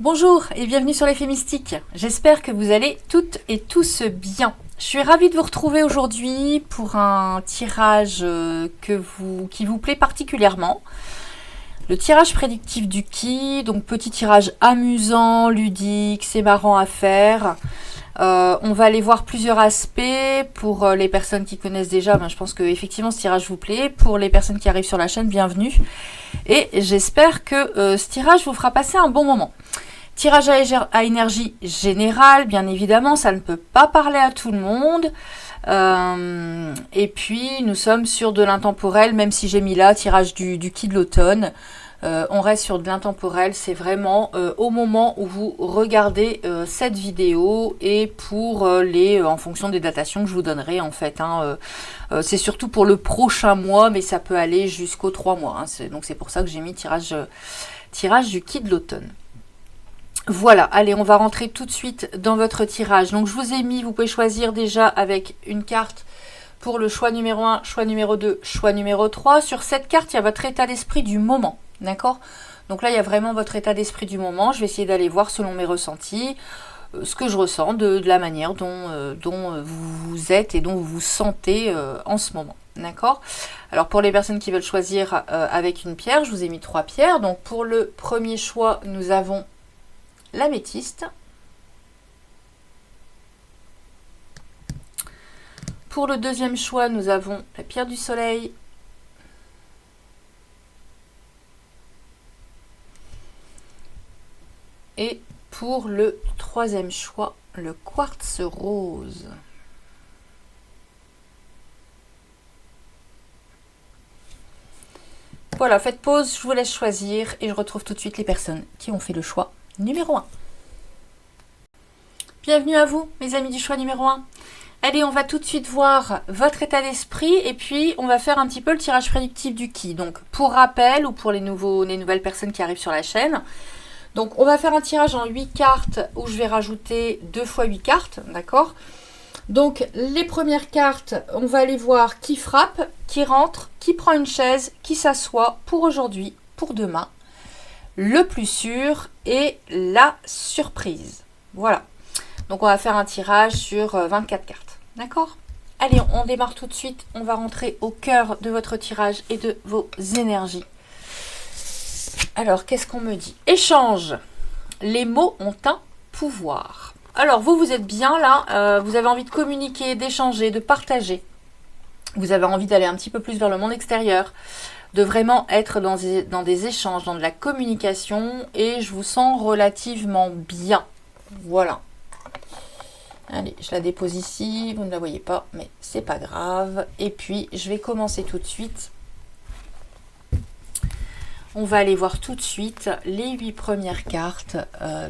Bonjour et bienvenue sur l'effet mystique. J'espère que vous allez toutes et tous bien. Je suis ravie de vous retrouver aujourd'hui pour un tirage qui vous plaît particulièrement. Le tirage prédictif du Ki, donc petit tirage amusant, ludique, c'est marrant à faire. On va aller voir plusieurs aspects. Pour les personnes qui connaissent déjà, je pense que effectivement ce tirage vous plaît. Pour les personnes qui arrivent sur la chaîne, bienvenue. Et j'espère que ce tirage vous fera passer un bon moment. Tirage à énergie générale, bien évidemment, ça ne peut pas parler à tout le monde. Et puis, nous sommes sur de l'intemporel, même si j'ai mis là, tirage du Ki de l'automne. On reste sur de l'intemporel, c'est vraiment au moment où vous regardez cette vidéo et pour en fonction des datations que je vous donnerai en fait. C'est surtout pour le prochain mois, mais ça peut aller jusqu'aux 3 mois. Donc c'est pour ça que j'ai mis tirage du Ki de l'automne. Voilà, allez, on va rentrer tout de suite dans votre tirage. Donc, je vous ai mis, vous pouvez choisir déjà avec une carte pour le choix numéro 1, choix numéro 2, choix numéro 3. Sur cette carte, il y a votre état d'esprit du moment, d'accord? Donc là, il y a vraiment votre état d'esprit du moment. Je vais essayer d'aller voir selon mes ressentis, ce que je ressens de la manière dont vous êtes et dont vous vous sentez en ce moment, d'accord? Alors, pour les personnes qui veulent choisir avec une pierre, je vous ai mis 3 pierres. Donc, pour le premier choix, nous avons l'améthyste. Pour le deuxième choix, nous avons la pierre du soleil. Et pour le troisième choix, le quartz rose. Voilà, faites pause, je vous laisse choisir et je retrouve tout de suite les personnes qui ont fait le choix numéro 1. Bienvenue à vous, mes amis du choix numéro 1. Allez, on va tout de suite voir votre état d'esprit et puis on va faire un petit peu le tirage prédictif du Ki. Donc, pour rappel ou pour les nouvelles personnes qui arrivent sur la chaîne, donc on va faire un tirage en 8 cartes où je vais rajouter 2 fois 8 cartes, d'accord? Donc, les premières cartes, on va aller voir qui frappe, qui rentre, qui prend une chaise, qui s'assoit pour aujourd'hui, pour demain. Le plus sûr et la surprise. Voilà. Donc, on va faire un tirage sur 24 cartes. D'accord? Allez, on démarre tout de suite. On va rentrer au cœur de votre tirage et de vos énergies. Alors, qu'est-ce qu'on me dit? Échange. Les mots ont un pouvoir. Alors, vous êtes bien là. Vous avez envie de communiquer, d'échanger, de partager. Vous avez envie d'aller un petit peu plus vers le monde extérieur, de vraiment être dans des échanges, dans de la communication, et je vous sens relativement bien. Voilà. Allez, je la dépose ici, vous ne la voyez pas, mais c'est pas grave. Et puis, je vais commencer tout de suite. On va aller voir tout de suite les 8 premières cartes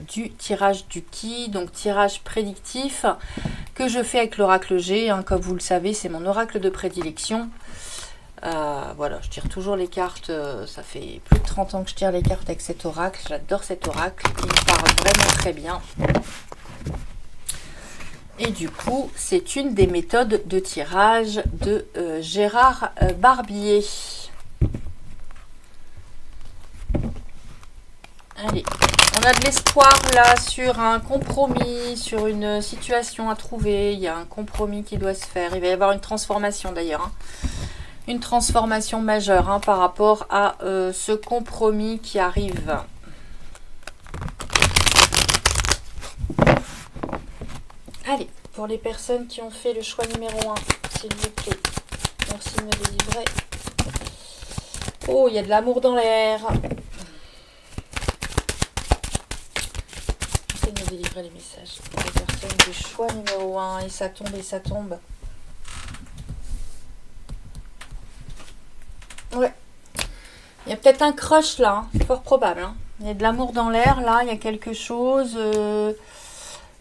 du tirage du Ki, donc tirage prédictif que je fais avec l'oracle G. Comme vous le savez, c'est mon oracle de prédilection. Voilà, je tire toujours les cartes, ça fait plus de 30 ans que je tire les cartes avec cet oracle. J'adore cet oracle, il me parle vraiment très bien. Et du coup, c'est une des méthodes de tirage de Gérard Barbier. Allez, on a de l'espoir là sur un compromis, sur une situation à trouver. Il y a un compromis qui doit se faire. Il va y avoir une transformation d'ailleurs. Une transformation majeure par rapport à ce compromis qui arrive. Allez, pour les personnes qui ont fait le choix numéro 1, s'il vous plaît. Merci de me délivrer. Oh, il y a de l'amour dans l'air. Délivrer les messages pour les personnes du choix numéro 1 et ça tombe et ça tombe. Ouais. Il y a peut-être un crush là, fort probable. Il y a de l'amour dans l'air là, il y a quelque chose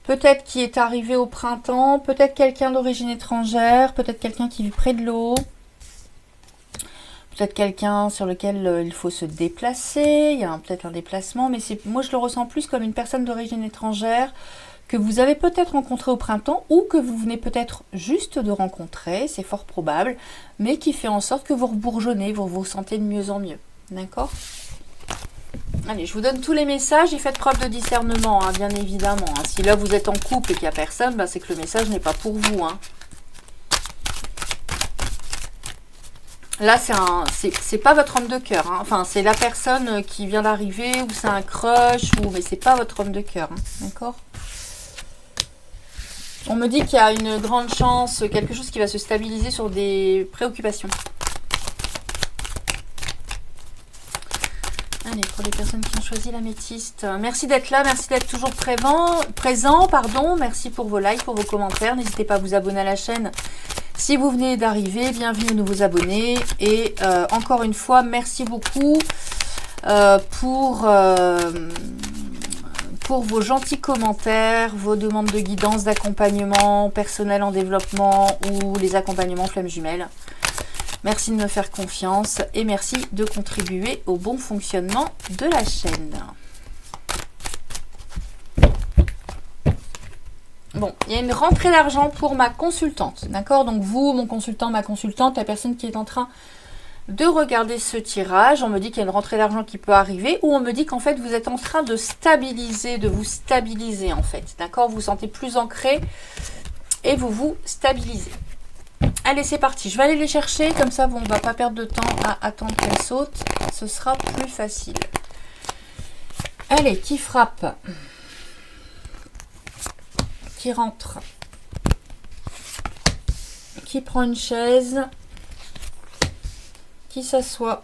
peut-être qui est arrivé au printemps, peut-être quelqu'un d'origine étrangère, peut-être quelqu'un qui vit près de l'eau. Peut-être quelqu'un sur lequel il faut se déplacer, il y a peut-être un déplacement, mais moi je le ressens plus comme une personne d'origine étrangère que vous avez peut-être rencontré au printemps ou que vous venez peut-être juste de rencontrer, c'est fort probable, mais qui fait en sorte que vous rebourgeonnez, vous vous sentez de mieux en mieux. D'accord? Allez, je vous donne tous les messages et faites preuve de discernement, hein, bien évidemment. Hein. Si là vous êtes en couple et qu'il n'y a personne, bah, c'est que le message n'est pas pour vous. Hein. Là, c'est pas votre homme de cœur. Hein. Enfin, c'est la personne qui vient d'arriver, ou c'est un crush, mais c'est pas votre homme de cœur. Hein. D'accord? On me dit qu'il y a une grande chance, quelque chose qui va se stabiliser sur des préoccupations. Allez, pour les personnes qui ont choisi l'améthyste, merci d'être là, merci d'être toujours présent, pardon. Merci pour vos likes, pour vos commentaires. N'hésitez pas à vous abonner à la chaîne. Si vous venez d'arriver, bienvenue aux nouveaux abonnés. Et encore une fois, merci beaucoup pour vos gentils commentaires, vos demandes de guidance, d'accompagnement personnel en développement ou les accompagnements flammes jumelles. Merci de me faire confiance et merci de contribuer au bon fonctionnement de la chaîne. Bon, il y a une rentrée d'argent pour ma consultante, d'accord? Donc vous, mon consultant, ma consultante, la personne qui est en train de regarder ce tirage, on me dit qu'il y a une rentrée d'argent qui peut arriver, ou on me dit qu'en fait vous êtes en train de stabiliser, de vous stabiliser en fait, d'accord? Vous vous sentez plus ancré et vous vous stabilisez. Allez, c'est parti. Je vais aller les chercher. Comme ça, on ne va pas perdre de temps à attendre qu'elles sautent. Ce sera plus facile. Allez, qui frappe? Qui rentre? Qui prend une chaise? Qui s'assoit?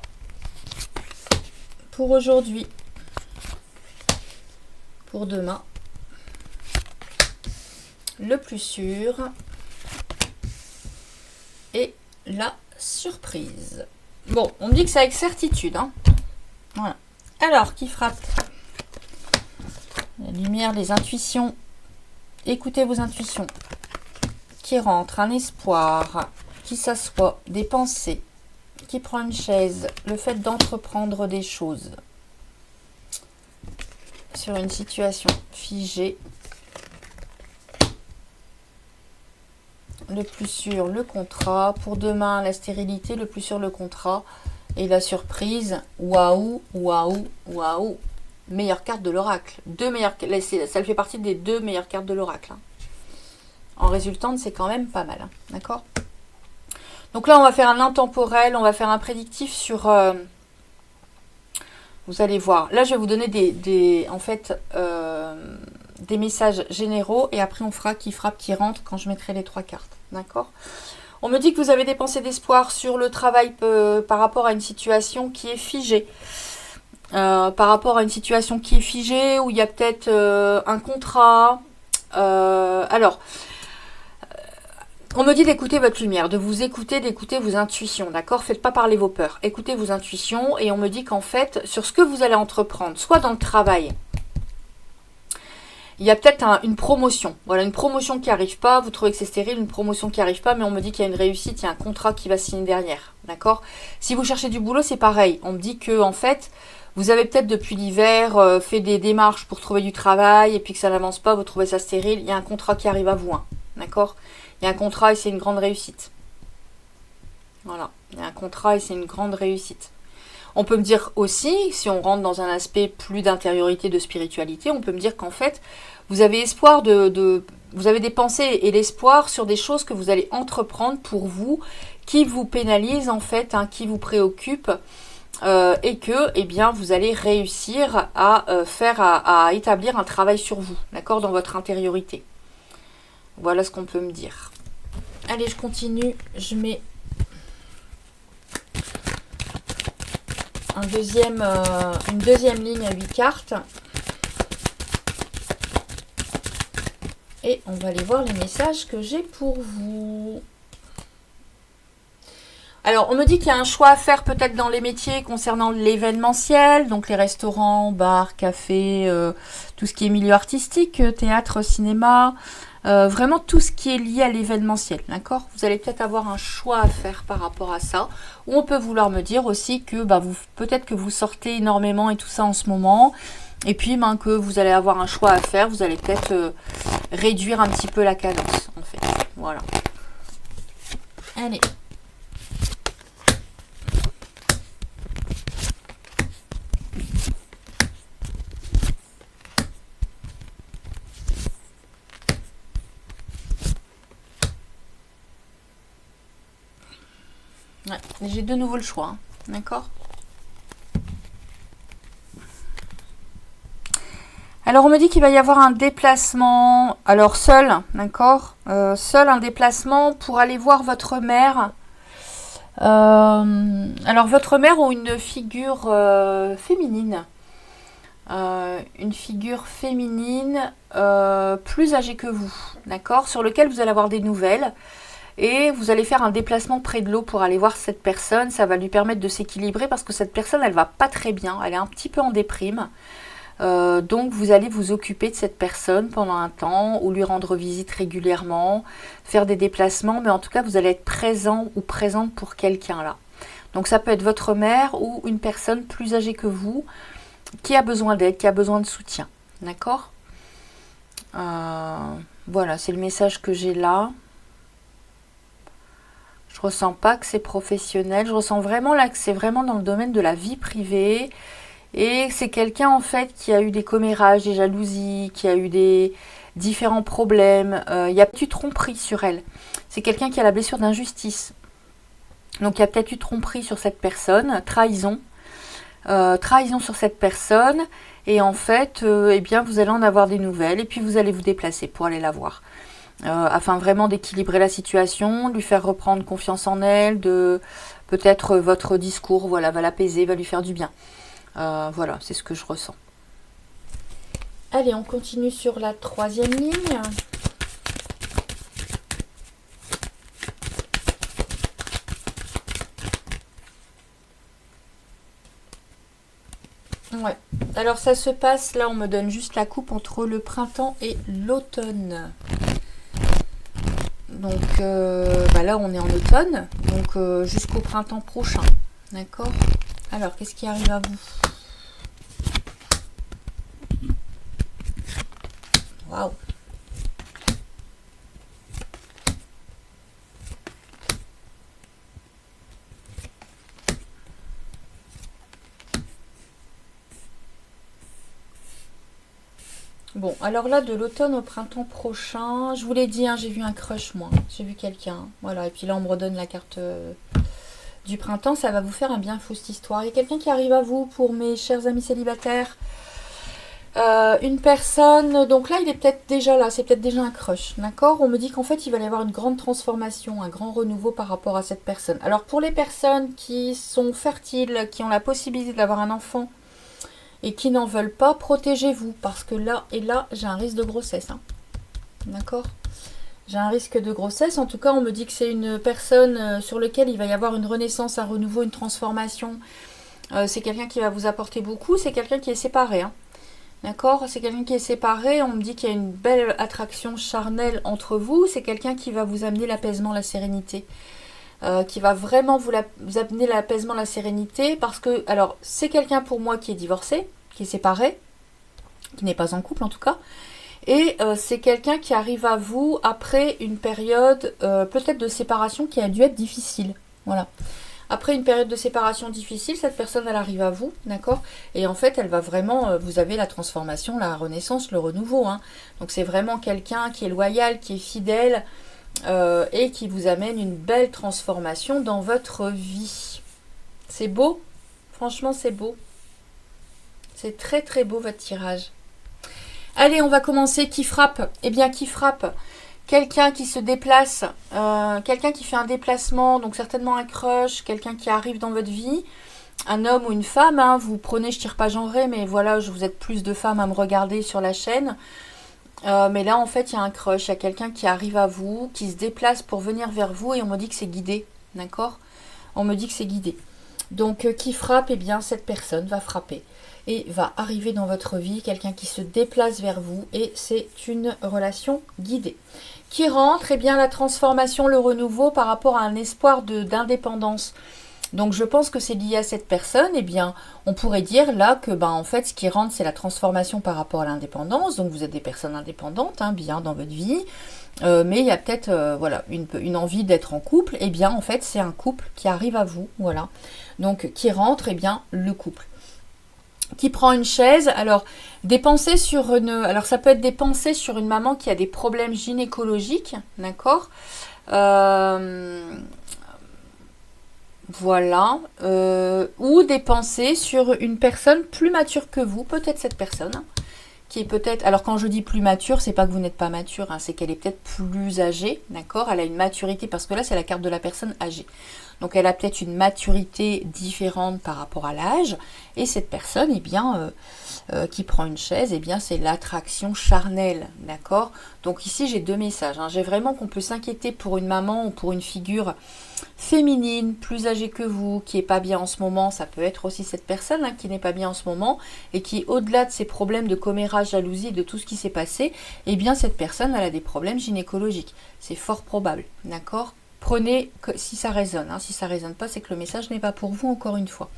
Pour aujourd'hui. Pour demain. Le plus sûr. Et la surprise. Bon, on me dit que c'est avec certitude. Hein. Voilà. Alors, qui frappe? La lumière, les intuitions. Écoutez vos intuitions. Qui rentre? Un espoir. Qui s'assoit? Des pensées. Qui prend une chaise? Le fait d'entreprendre des choses. Sur une situation figée. Le plus sûr, le contrat. Pour demain, la stérilité. Le plus sûr, le contrat. Et la surprise. Waouh, waouh, waouh. Meilleure carte de l'oracle. Ça fait partie des 2 meilleures cartes de l'oracle. Hein. En résultante, c'est quand même pas mal. Hein. D'accord? Donc là, on va faire un intemporel. On va faire un prédictif sur... vous allez voir. Là, je vais vous donner des messages généraux. Et après, on fera qui frappe, qui rentre quand je mettrai les 3 cartes. D'accord? On me dit que vous avez des pensées d'espoir sur le travail par rapport à une situation qui est figée. Par rapport à une situation qui est figée, où il y a peut-être un contrat. On me dit d'écouter votre lumière, de vous écouter, d'écouter vos intuitions, d'accord? Faites pas parler vos peurs, écoutez vos intuitions. Et on me dit qu'en fait, sur ce que vous allez entreprendre, soit dans le travail, il y a peut-être une promotion. Voilà, une promotion qui n'arrive pas. Vous trouvez que c'est stérile, une promotion qui n'arrive pas, mais on me dit qu'il y a une réussite, il y a un contrat qui va se signer derrière. D'accord? Si vous cherchez du boulot, c'est pareil. On me dit que en fait, vous avez peut-être depuis l'hiver fait des démarches pour trouver du travail, et puis que ça n'avance pas, vous trouvez ça stérile. Il y a un contrat qui arrive à vous. Hein. D'accord? Il y a un contrat et c'est une grande réussite. Voilà. Il y a un contrat et c'est une grande réussite. On peut me dire aussi, si on rentre dans un aspect plus d'intériorité, de spiritualité, on peut me dire qu'en fait, vous avez espoir vous avez des pensées et l'espoir sur des choses que vous allez entreprendre pour vous, qui vous pénalisent en fait, hein, qui vous préoccupent, et que, eh bien, vous allez réussir à établir un travail sur vous, d'accord, dans votre intériorité. Voilà ce qu'on peut me dire. Allez, je continue, je mets une deuxième ligne à 8 cartes. Et on va aller voir les messages que j'ai pour vous. Alors, on me dit qu'il y a un choix à faire peut-être dans les métiers concernant l'événementiel, donc les restaurants, bars, cafés, tout ce qui est milieu artistique, théâtre, cinéma, vraiment tout ce qui est lié à l'événementiel, d'accord? Vous allez peut-être avoir un choix à faire par rapport à ça, ou on peut vouloir me dire aussi que peut-être que vous sortez énormément et tout ça en ce moment, et puis que vous allez avoir un choix à faire, vous allez peut-être réduire un petit peu la cadence, en fait, voilà. Allez. J'ai de nouveau le choix, hein. D'accord? Alors, on me dit qu'il va y avoir un déplacement, alors seul, d'accord, seul un déplacement pour aller voir votre mère. Alors, votre mère ou une figure féminine, plus âgée que vous, d'accord, sur lequel vous allez avoir des nouvelles. Et vous allez faire un déplacement près de l'eau pour aller voir cette personne. Ça va lui permettre de s'équilibrer parce que cette personne, elle va pas très bien. Elle est un petit peu en déprime. Donc vous allez vous occuper de cette personne pendant un temps ou lui rendre visite régulièrement, faire des déplacements, mais en tout cas vous allez être présent ou présente pour quelqu'un là. Donc ça peut être votre mère ou une personne plus âgée que vous qui a besoin d'aide, qui a besoin de soutien. D'accord? Voilà, c'est le message que j'ai là. Je ressens pas que c'est professionnel, je ressens vraiment là que c'est vraiment dans le domaine de la vie privée. Et c'est quelqu'un en fait qui a eu des commérages, des jalousies, qui a eu des différents problèmes. Il y a peut-être eu tromperie sur elle. C'est quelqu'un qui a la blessure d'injustice. Donc il y a peut-être eu tromperie sur cette personne, trahison. Trahison sur cette personne. Et en fait, eh bien, vous allez en avoir des nouvelles et puis vous allez vous déplacer pour aller la voir. Afin vraiment d'équilibrer la situation, lui faire reprendre confiance en elle, de peut-être votre discours, voilà, va l'apaiser, va lui faire du bien. Voilà, c'est ce que je ressens. Allez, on continue sur la 3e ligne. Ouais. Alors ça se passe, là on me donne juste la coupe entre le printemps et l'automne. Donc là on est en automne, donc jusqu'au printemps prochain. D'accord? Alors, qu'est-ce qui arrive à vous? Waouh! Bon, alors là, de l'automne au printemps prochain, je vous l'ai dit, hein, j'ai vu un crush, moi. J'ai vu quelqu'un. Voilà, et puis là, on me redonne la carte du printemps. Ça va vous faire un bien fou, cette histoire. Il y a quelqu'un qui arrive à vous, pour mes chers amis célibataires. Une personne, donc là, il est peut-être déjà là. C'est peut-être déjà un crush, d'accord? On me dit qu'en fait, il va y avoir une grande transformation, un grand renouveau par rapport à cette personne. Alors, pour les personnes qui sont fertiles, qui ont la possibilité d'avoir un enfant, et qui n'en veulent pas, protégez-vous, parce que là et là, j'ai un risque de grossesse. Hein. D'accord? J'ai un risque de grossesse. En tout cas, on me dit que c'est une personne sur laquelle il va y avoir une renaissance, un renouveau, une transformation. C'est quelqu'un qui va vous apporter beaucoup. C'est quelqu'un qui est séparé. Hein. D'accord? C'est quelqu'un qui est séparé. On me dit qu'il y a une belle attraction charnelle entre vous. C'est quelqu'un qui va vous amener l'apaisement, la sérénité. Qui va vraiment vous amener l'apaisement, la sérénité, parce que, alors, c'est quelqu'un pour moi qui est divorcé, qui est séparé, qui n'est pas en couple en tout cas, et c'est quelqu'un qui arrive à vous après une période peut-être de séparation qui a dû être difficile, voilà. Après une période de séparation difficile, cette personne, elle arrive à vous, d'accord? Et en fait, elle va vraiment, vous avez la transformation, la renaissance, le renouveau, hein. Donc c'est vraiment quelqu'un qui est loyal, qui est fidèle, et qui vous amène une belle transformation dans votre vie. C'est beau, franchement c'est beau. C'est très très beau votre tirage. Allez, on va commencer. Qui frappe? Eh bien, qui frappe? Quelqu'un qui se déplace, quelqu'un qui fait un déplacement, donc certainement un crush, quelqu'un qui arrive dans votre vie, un homme ou une femme, hein, vous prenez, je tire pas genré, mais voilà, vous êtes plus de femmes à me regarder sur la chaîne. Mais là, en fait, il y a un crush, il y a quelqu'un qui arrive à vous, qui se déplace pour venir vers vous, et on me dit que c'est guidé, d'accord? On me dit que c'est guidé. Donc, qui frappe? Eh bien, cette personne va frapper et va arriver dans votre vie, quelqu'un qui se déplace vers vous, et c'est une relation guidée. Qui rentre? Eh bien, la transformation, le renouveau par rapport à un espoir d'indépendance. Donc je pense que c'est lié à cette personne. Eh bien, on pourrait dire là que en fait, ce qui rentre, c'est la transformation par rapport à l'indépendance. Donc vous êtes des personnes indépendantes, hein, bien dans votre vie. Mais il y a peut-être voilà, une envie d'être en couple. Eh bien, en fait, c'est un couple qui arrive à vous. Voilà. Donc, qui rentre? Eh bien, le couple. Qui prend une chaise? Alors, des pensées sur une... Alors, ça peut être des pensées sur une maman qui a des problèmes gynécologiques. D'accord? Voilà. Ou des pensées sur une personne plus mature que vous, peut-être cette personne, hein, qui est peut-être... Alors quand je dis plus mature, c'est pas que vous n'êtes pas mature, hein, c'est qu'elle est peut-être plus âgée, d'accord? Elle a une maturité, parce que là c'est la carte de la personne âgée. Donc elle a peut-être une maturité différente par rapport à l'âge, et cette personne, eh bien, qui prend une chaise, eh bien c'est l'attraction charnelle, d'accord? Donc ici j'ai deux messages, hein. J'ai vraiment qu'on peut s'inquiéter pour une maman ou pour une figure féminine, plus âgée que vous, qui est pas bien en ce moment. Ça peut être aussi cette personne, hein, qui n'est pas bien en ce moment, et qui, au-delà de ses problèmes de commérage, jalousie, de tout ce qui s'est passé, eh bien cette personne, elle a des problèmes gynécologiques. C'est fort probable, d'accord? Prenez si ça résonne, hein. Si ça résonne pas, c'est que le message n'est pas pour vous, encore une fois.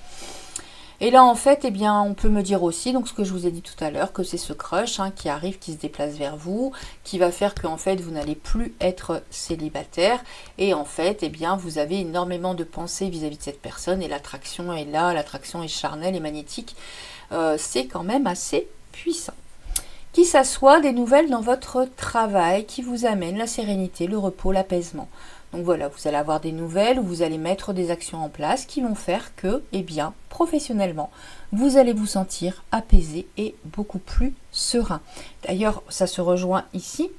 Et là, en fait, eh bien, on peut me dire aussi, donc ce que je vous ai dit tout à l'heure, que c'est ce crush, hein, qui arrive, qui se déplace vers vous, qui va faire qu'en fait, vous n'allez plus être célibataire. Et en fait, eh bien, vous avez énormément de pensées vis-à-vis de cette personne, et l'attraction est là, l'attraction est charnelle et magnétique. C'est quand même assez puissant. Qu'il s'assoit des nouvelles dans votre travail qui vous amènent la sérénité, le repos, l'apaisement. Donc voilà, vous allez avoir des nouvelles, où vous allez mettre des actions en place qui vont faire que, eh bien, professionnellement, vous allez vous sentir apaisé et beaucoup plus serein. D'ailleurs, ça se rejoint ici.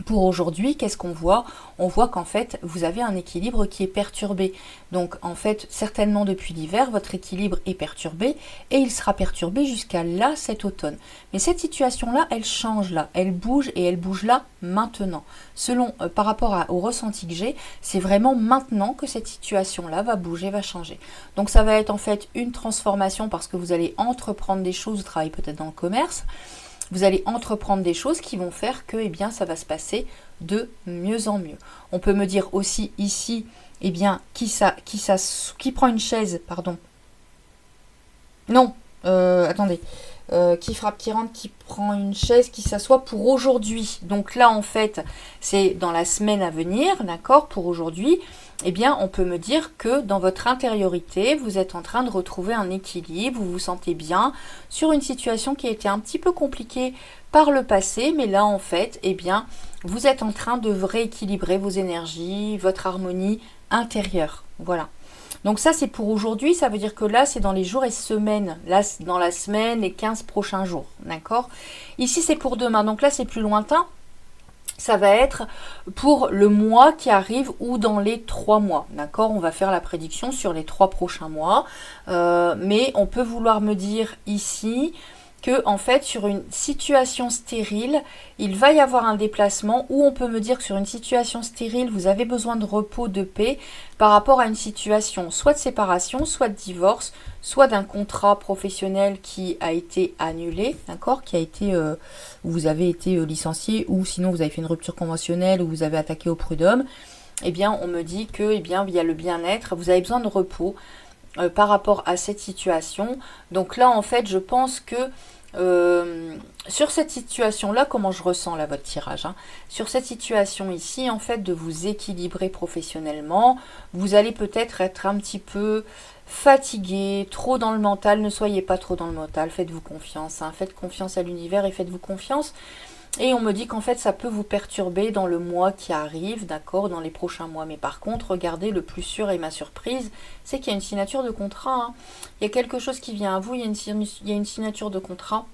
Pour aujourd'hui, qu'est-ce qu'on voit? On voit qu'en fait, vous avez un équilibre qui est perturbé. Donc, en fait, certainement depuis l'hiver, votre équilibre est perturbé et il sera perturbé jusqu'à là, cet automne. Mais cette situation-là, elle change là, elle bouge et elle bouge là maintenant. Selon, par rapport au ressenti que j'ai, c'est vraiment maintenant que cette situation-là va bouger, va changer. Donc, ça va être en fait une transformation parce que vous allez entreprendre des choses, vous travaillez peut-être dans le commerce. Vous allez entreprendre des choses qui vont faire que, eh bien, ça va se passer de mieux en mieux. On peut me dire aussi ici, eh bien, qui prend une chaise, pardon. Non, attendez. Qui frappe, qui rentre, qui prend une chaise, qui s'assoit pour aujourd'hui. Donc là, en fait, c'est dans la semaine à venir, d'accord, pour aujourd'hui. Eh bien, on peut me dire que dans votre intériorité, vous êtes en train de retrouver un équilibre, vous vous sentez bien sur une situation qui a été un petit peu compliquée par le passé, mais là, en fait, eh bien, vous êtes en train de rééquilibrer vos énergies, votre harmonie intérieure. Voilà. Donc ça, c'est pour aujourd'hui. Ça veut dire que là, c'est dans les jours et semaines. Là, dans la semaine, les 15 prochains jours. D'accord? Ici, c'est pour demain. Donc là, c'est plus lointain. Ça va être pour le mois qui arrive ou dans les 3 mois. D'accord? On va faire la prédiction sur les 3 prochains mois. Mais on peut vouloir me dire ici que en fait sur une situation stérile, il va y avoir un déplacement, ou on peut me dire que sur une situation stérile, vous avez besoin de repos, de paix par rapport à une situation soit de séparation, soit de divorce, soit d'un contrat professionnel qui a été annulé, d'accord, qui a été, vous avez été licencié, ou sinon vous avez fait une rupture conventionnelle, ou vous avez attaqué au prud'homme. Eh bien, on me dit que, eh bien, il y a le bien-être, vous avez besoin de repos par rapport à cette situation. Donc là, en fait, je pense que sur cette situation-là, comment je ressens là votre tirage, hein, sur cette situation ici, en fait, de vous équilibrer professionnellement, vous allez peut-être être un petit peu fatigué, trop dans le mental. Ne soyez pas trop dans le mental, faites-vous confiance, hein, faites confiance à l'univers et faites-vous confiance. Et on me dit qu'en fait, ça peut vous perturber dans le mois qui arrive, d'accord, dans les prochains mois. Mais par contre, regardez, le plus sûr et ma surprise, c'est qu'il y a une signature de contrat. Hein. Il y a quelque chose qui vient à vous, il y a une signature de contrat.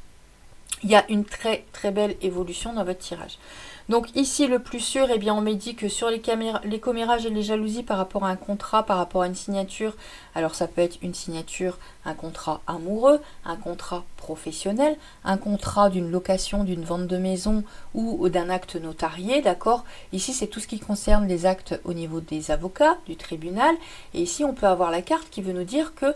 Il y a une très très belle évolution dans votre tirage. Donc ici, le plus sûr, eh bien, on m'a dit que sur les commérages et les jalousies par rapport à un contrat, par rapport à une signature, alors ça peut être une signature, un contrat amoureux, un contrat professionnel, un contrat d'une location, d'une vente de maison ou d'un acte notarié, d'accord? Ici, c'est tout ce qui concerne les actes au niveau des avocats, du tribunal. Et ici, on peut avoir la carte qui veut nous dire que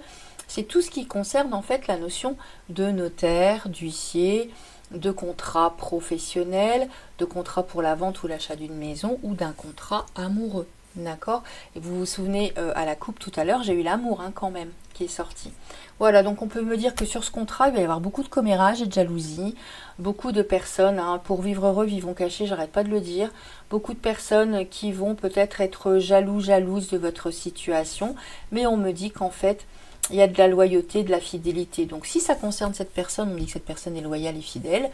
c'est tout ce qui concerne en fait la notion de notaire, d'huissier, de contrat professionnel, de contrat pour la vente ou l'achat d'une maison ou d'un contrat amoureux. D'accord? Et vous vous souvenez à la coupe tout à l'heure, j'ai eu l'amour hein, quand même qui est sorti. Voilà, donc on peut me dire que sur ce contrat, il va y avoir beaucoup de commérage et de jalousie, beaucoup de personnes, hein, pour vivre heureux, vivons cachés, j'arrête pas de le dire, beaucoup de personnes qui vont peut-être être jalouses de votre situation, mais on me dit qu'en fait, il y a de la loyauté, de la fidélité. Donc si ça concerne cette personne, on dit que cette personne est loyale et fidèle.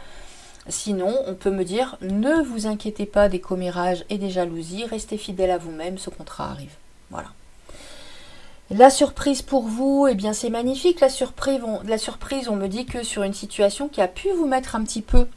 Sinon, on peut me dire, ne vous inquiétez pas des commérages et des jalousies, restez fidèle à vous-même, ce contrat arrive. Voilà. La surprise pour vous, eh bien c'est magnifique. La surprise, on me dit que sur une situation qui a pu vous mettre un petit peu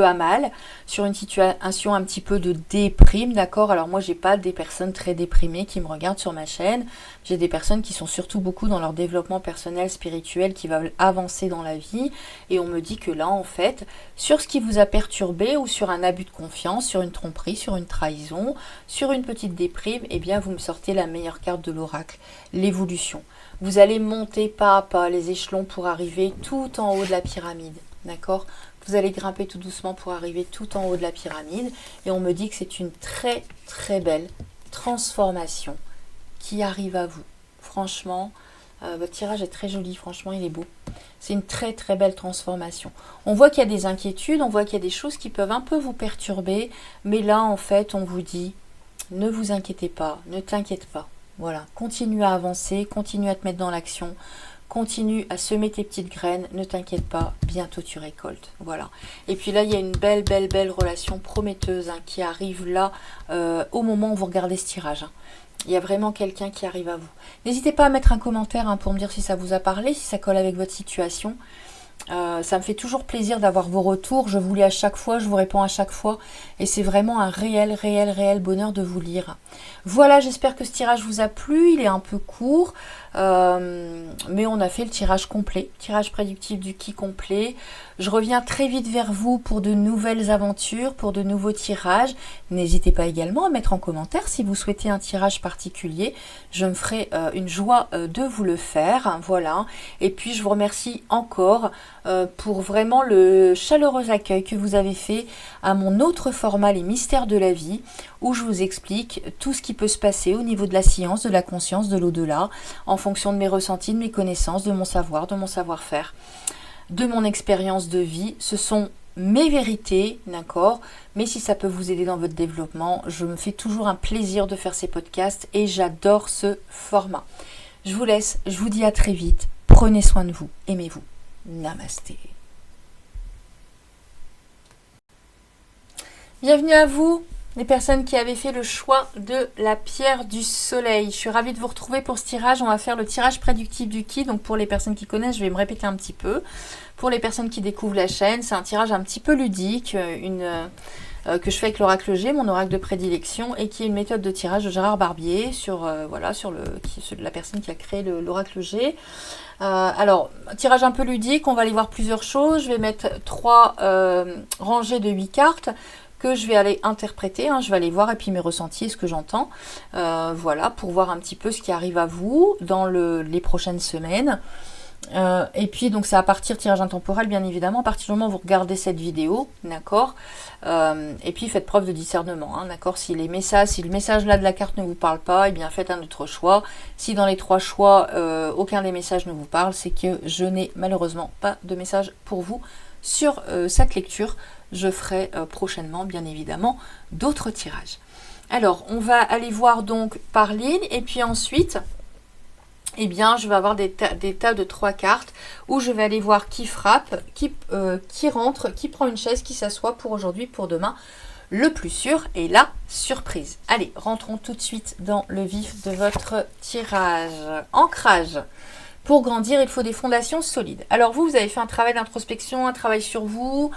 à mal, sur une situation un petit peu de déprime, d'accord. Alors moi j'ai pas des personnes très déprimées qui me regardent sur ma chaîne, j'ai des personnes qui sont surtout beaucoup dans leur développement personnel, spirituel, qui veulent avancer dans la vie, et on me dit que là en fait, sur ce qui vous a perturbé, ou sur un abus de confiance, sur une tromperie, sur une trahison, sur une petite déprime, eh bien vous me sortez la meilleure carte de l'oracle, l'évolution. Vous allez monter pas à pas les échelons pour arriver tout en haut de la pyramide, d'accord. Vous allez grimper tout doucement pour arriver tout en haut de la pyramide. Et on me dit que c'est une très très belle transformation qui arrive à vous. Franchement, votre tirage est très joli. Franchement, il est beau. C'est une très très belle transformation. On voit qu'il y a des inquiétudes, on voit qu'il y a des choses qui peuvent un peu vous perturber. Mais là, en fait, on vous dit, ne vous inquiétez pas, ne t'inquiète pas. Voilà, continue à avancer, continue à te mettre dans l'action. Continue à semer tes petites graines, ne t'inquiète pas, bientôt tu récoltes. Voilà. Et puis là, il y a une belle relation prometteuse qui arrive là au moment où vous regardez ce tirage. Il y a vraiment quelqu'un qui arrive à vous. N'hésitez pas à mettre un commentaire pour me dire si ça vous a parlé, si ça colle avec votre situation. Ça me fait toujours plaisir d'avoir vos retours. Je vous lis à chaque fois, je vous réponds à chaque fois. Et c'est vraiment un réel bonheur de vous lire. Voilà, j'espère que ce tirage vous a plu. Il est un peu court. Mais on a fait le tirage complet. Tirage prédictif du qui complet. Je reviens très vite vers vous pour de nouvelles aventures, pour de nouveaux tirages. N'hésitez pas également à mettre en commentaire si vous souhaitez un tirage particulier. Je me ferai une joie de vous le faire. Voilà. Et puis je vous remercie encore pour vraiment le chaleureux accueil que vous avez fait à mon autre format, les mystères de la vie, où je vous explique tout ce qui peut se passer au niveau de la science, de la conscience, de l'au-delà, en fonction de mes ressentis, de mes connaissances, de mon savoir, de mon savoir-faire, de mon expérience de vie. Ce sont mes vérités, d'accord, mais si ça peut vous aider dans votre développement, je me fais toujours un plaisir de faire ces podcasts et j'adore ce format. Je vous laisse, je vous dis à très vite, prenez soin de vous, aimez-vous. Namasté. Bienvenue à vous, les personnes qui avaient fait le choix de la pierre du soleil. Je suis ravie de vous retrouver pour ce tirage. On va faire le tirage prédictif du qui. Donc pour les personnes qui connaissent, je vais me répéter un petit peu. Pour les personnes qui découvrent la chaîne, c'est un tirage un petit peu ludique, que je fais avec l'oracle G, mon oracle de prédilection, et qui est une méthode de tirage de Gérard Barbier sur la personne qui a créé l'oracle G. Alors, tirage un peu ludique, on va aller voir plusieurs choses. Je vais mettre 3 rangées de 8 cartes que je vais aller interpréter, je vais aller voir et puis mes ressentis et ce que j'entends. Voilà, pour voir un petit peu ce qui arrive à vous dans les prochaines semaines. Et puis donc c'est à partir tirage intemporel bien évidemment, à partir du moment où vous regardez cette vidéo, d'accord, et puis faites preuve de discernement, d'accord. Si le message là de la carte ne vous parle pas, et bien faites un autre choix. Si dans les 3 choix aucun des messages ne vous parle, c'est que je n'ai malheureusement pas de message pour vous sur cette lecture. Je ferai prochainement bien évidemment d'autres tirages. Alors on va aller voir donc par ligne, et puis ensuite eh bien, je vais avoir des tas de 3 cartes où je vais aller voir qui frappe, qui rentre, qui prend une chaise, qui s'assoit pour aujourd'hui, pour demain. Le plus sûr est la surprise. Allez, rentrons tout de suite dans le vif de votre tirage. Ancrage. Pour grandir, il faut des fondations solides. Alors vous avez fait un travail d'introspection, un travail sur vous.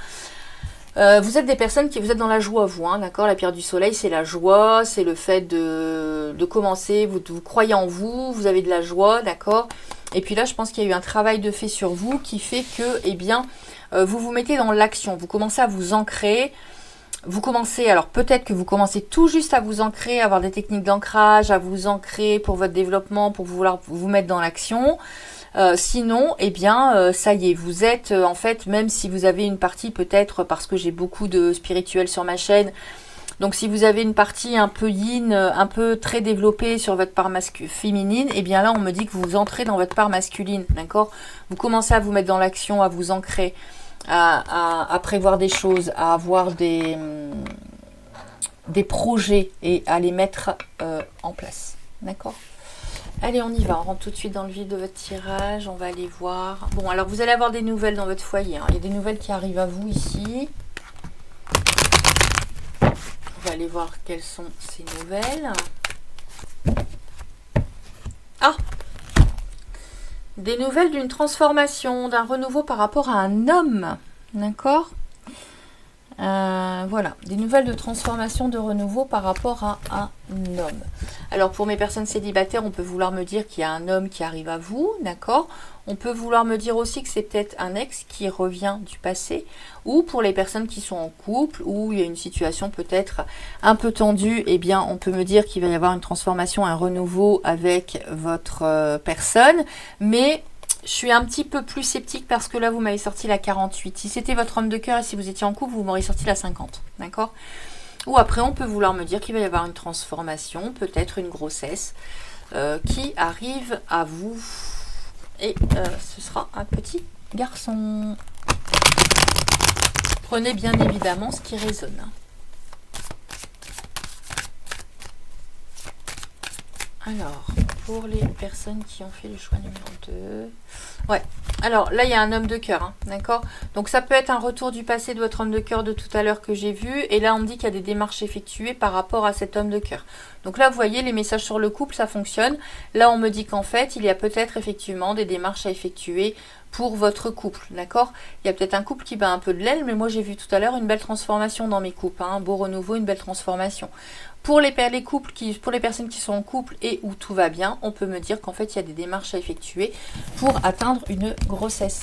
Vous êtes des personnes vous êtes dans la joie, vous, d'accord. La pierre du soleil, c'est la joie, c'est le fait de commencer, vous croyez en vous, vous avez de la joie, d'accord. Et puis là, je pense qu'il y a eu un travail de fait sur vous qui fait que, eh bien, vous vous mettez dans l'action, vous commencez à vous ancrer. Alors peut-être que vous commencez tout juste à vous ancrer, à avoir des techniques d'ancrage, à vous ancrer pour votre développement, pour vouloir vous mettre dans l'action. Sinon, eh bien, ça y est, vous êtes, en fait, même si vous avez une partie, peut-être, parce que j'ai beaucoup de spirituels sur ma chaîne, donc si vous avez une partie un peu yin, un peu très développée sur votre part féminine, eh bien là, on me dit que vous entrez dans votre part masculine, d'accord. Vous commencez à vous mettre dans l'action, à vous ancrer, à prévoir des choses, à avoir des projets et à les mettre en place, d'accord. Allez, on y va, on rentre tout de suite dans le vif de votre tirage, on va aller voir. Bon, alors vous allez avoir des nouvelles dans votre foyer, il y a des nouvelles qui arrivent à vous ici. On va aller voir quelles sont ces nouvelles. Ah, des nouvelles d'une transformation, d'un renouveau par rapport à un homme. D'accord. Voilà, des nouvelles de transformation, de renouveau par rapport à un homme. Alors pour mes personnes célibataires, on peut vouloir me dire qu'il y a un homme qui arrive à vous, d'accord. On peut vouloir me dire aussi que c'est peut-être un ex qui revient du passé. Ou pour les personnes qui sont en couple, où il y a une situation peut-être un peu tendue, eh bien on peut me dire qu'il va y avoir une transformation, un renouveau avec votre personne. Mais je suis un petit peu plus sceptique parce que là, vous m'avez sorti la 48. Si c'était votre homme de cœur et si vous étiez en couple, vous m'auriez sorti la 50. D'accord? Ou après, on peut vouloir me dire qu'il va y avoir une transformation, peut-être une grossesse qui arrive à vous. Et ce sera un petit garçon. Prenez bien évidemment ce qui résonne. Alors, pour les personnes qui ont fait le choix numéro 2. Ouais, alors là, il y a un homme de cœur, hein, d'accord? Donc, ça peut être un retour du passé de votre homme de cœur de tout à l'heure que j'ai vu. Et là, on me dit qu'il y a des démarches effectuées par rapport à cet homme de cœur. Donc là, vous voyez, les messages sur le couple, ça fonctionne. Là, on me dit qu'en fait, il y a peut-être effectivement des démarches à effectuer pour votre couple, d'accord? Il y a peut-être un couple qui bat un peu de l'aile, mais moi, j'ai vu tout à l'heure une belle transformation dans mes couples. Hein, un beau renouveau, une belle transformation. Pour les personnes qui sont en couple et où tout va bien, on peut me dire qu'en fait, il y a des démarches à effectuer pour atteindre une grossesse.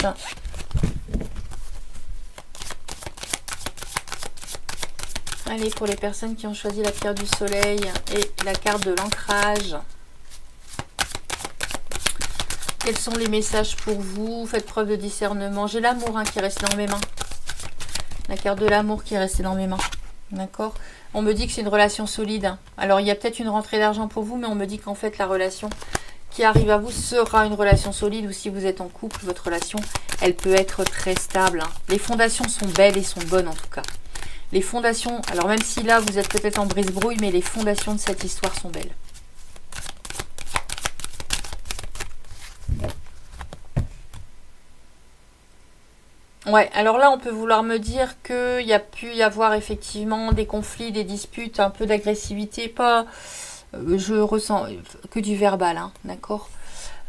Allez, pour les personnes qui ont choisi la pierre du soleil et la carte de l'ancrage. Quels sont les messages pour vous? Faites preuve de discernement. J'ai l'amour qui est resté dans mes mains. La carte de l'amour qui est restée dans mes mains. D'accord? On me dit que c'est une relation solide. Alors, il y a peut-être une rentrée d'argent pour vous, mais on me dit qu'en fait, la relation qui arrive à vous sera une relation solide. Ou si vous êtes en couple, votre relation, elle peut être très stable. Les fondations sont belles et sont bonnes en tout cas. Les fondations, alors même si là, vous êtes peut-être en brise-brouille, mais les fondations de cette histoire sont belles. Ouais, alors là, on peut vouloir me dire qu'il y a pu y avoir effectivement des conflits, des disputes, un peu d'agressivité, pas... je ressens que du verbal, hein, d'accord,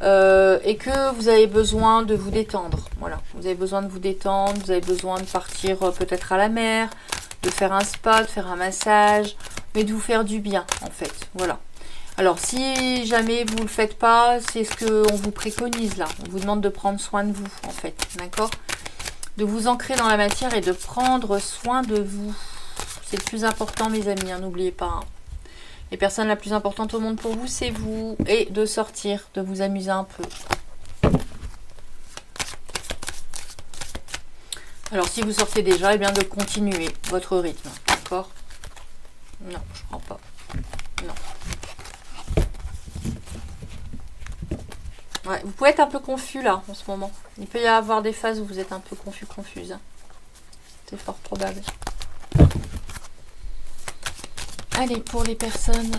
et que vous avez besoin de vous détendre. Voilà, vous avez besoin de vous détendre, vous avez besoin de partir peut-être à la mer, de faire un spa, de faire un massage, mais de vous faire du bien, en fait. Voilà. Alors, si jamais vous ne le faites pas, c'est ce qu'on vous préconise là. On vous demande de prendre soin de vous, en fait, d'accord, de vous ancrer dans la matière et de prendre soin de vous. C'est le plus important, mes amis, hein, n'oubliez pas. Hein. Les personnes la plus importante au monde pour vous, c'est vous. Et de sortir, de vous amuser un peu. Alors, si vous sortez déjà, eh bien de continuer votre rythme. D'accord? Non, je prends pas. Non. Ouais, vous pouvez être un peu confus là, en ce moment. Il peut y avoir des phases où vous êtes un peu confus, confuse. Hein. C'est fort probable. Allez, pour les personnes...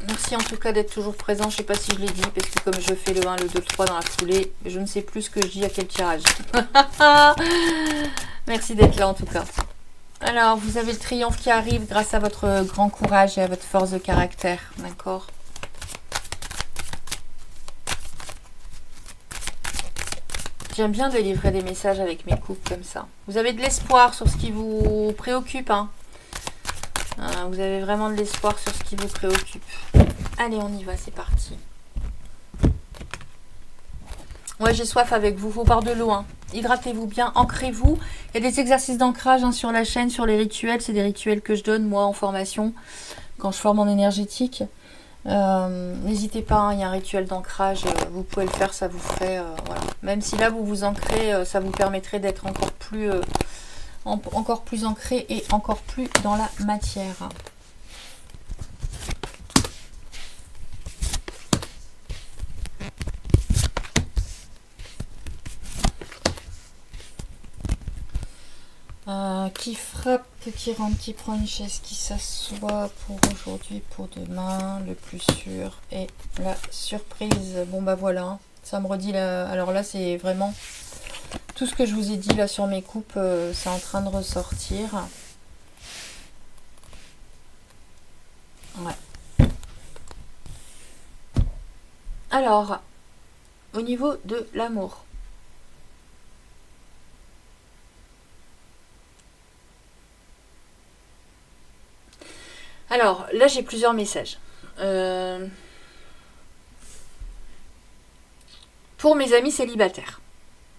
Merci en tout cas d'être toujours présent. Je ne sais pas si je l'ai dit, parce que comme je fais le 1, le 2, le 3 dans la foulée, je ne sais plus ce que je dis à quel tirage. Merci d'être là en tout cas. Alors, vous avez le triomphe qui arrive grâce à votre grand courage et à votre force de caractère. D'accord? J'aime bien de livrer des messages avec mes couples comme ça. Vous avez de l'espoir sur ce qui vous préoccupe. Hein. Vous avez vraiment de l'espoir sur ce qui vous préoccupe. Allez, on y va, c'est parti. Ouais, j'ai soif avec vous. Faut boire de l'eau. Hein. Hydratez-vous bien, ancrez-vous. Il y a des exercices d'ancrage hein, sur la chaîne, sur les rituels. C'est des rituels que je donne, moi, en formation, quand je forme en énergétique. N'hésitez pas, hein, il y a un rituel d'ancrage, vous pouvez le faire, ça vous ferait, voilà. Même si là vous vous ancrez, ça vous permettrait d'être encore plus ancré et encore plus dans la matière. Qui frappe, qui rentre, qui prend une chaise, qui s'assoit pour aujourd'hui, pour demain, le plus sûr et la surprise. Bon bah voilà, ça me redit là. Alors là c'est vraiment tout ce que je vous ai dit là sur mes coupes, c'est en train de ressortir. Ouais. Alors, au niveau de l'amour. Alors, là, j'ai plusieurs messages. Pour mes amis célibataires.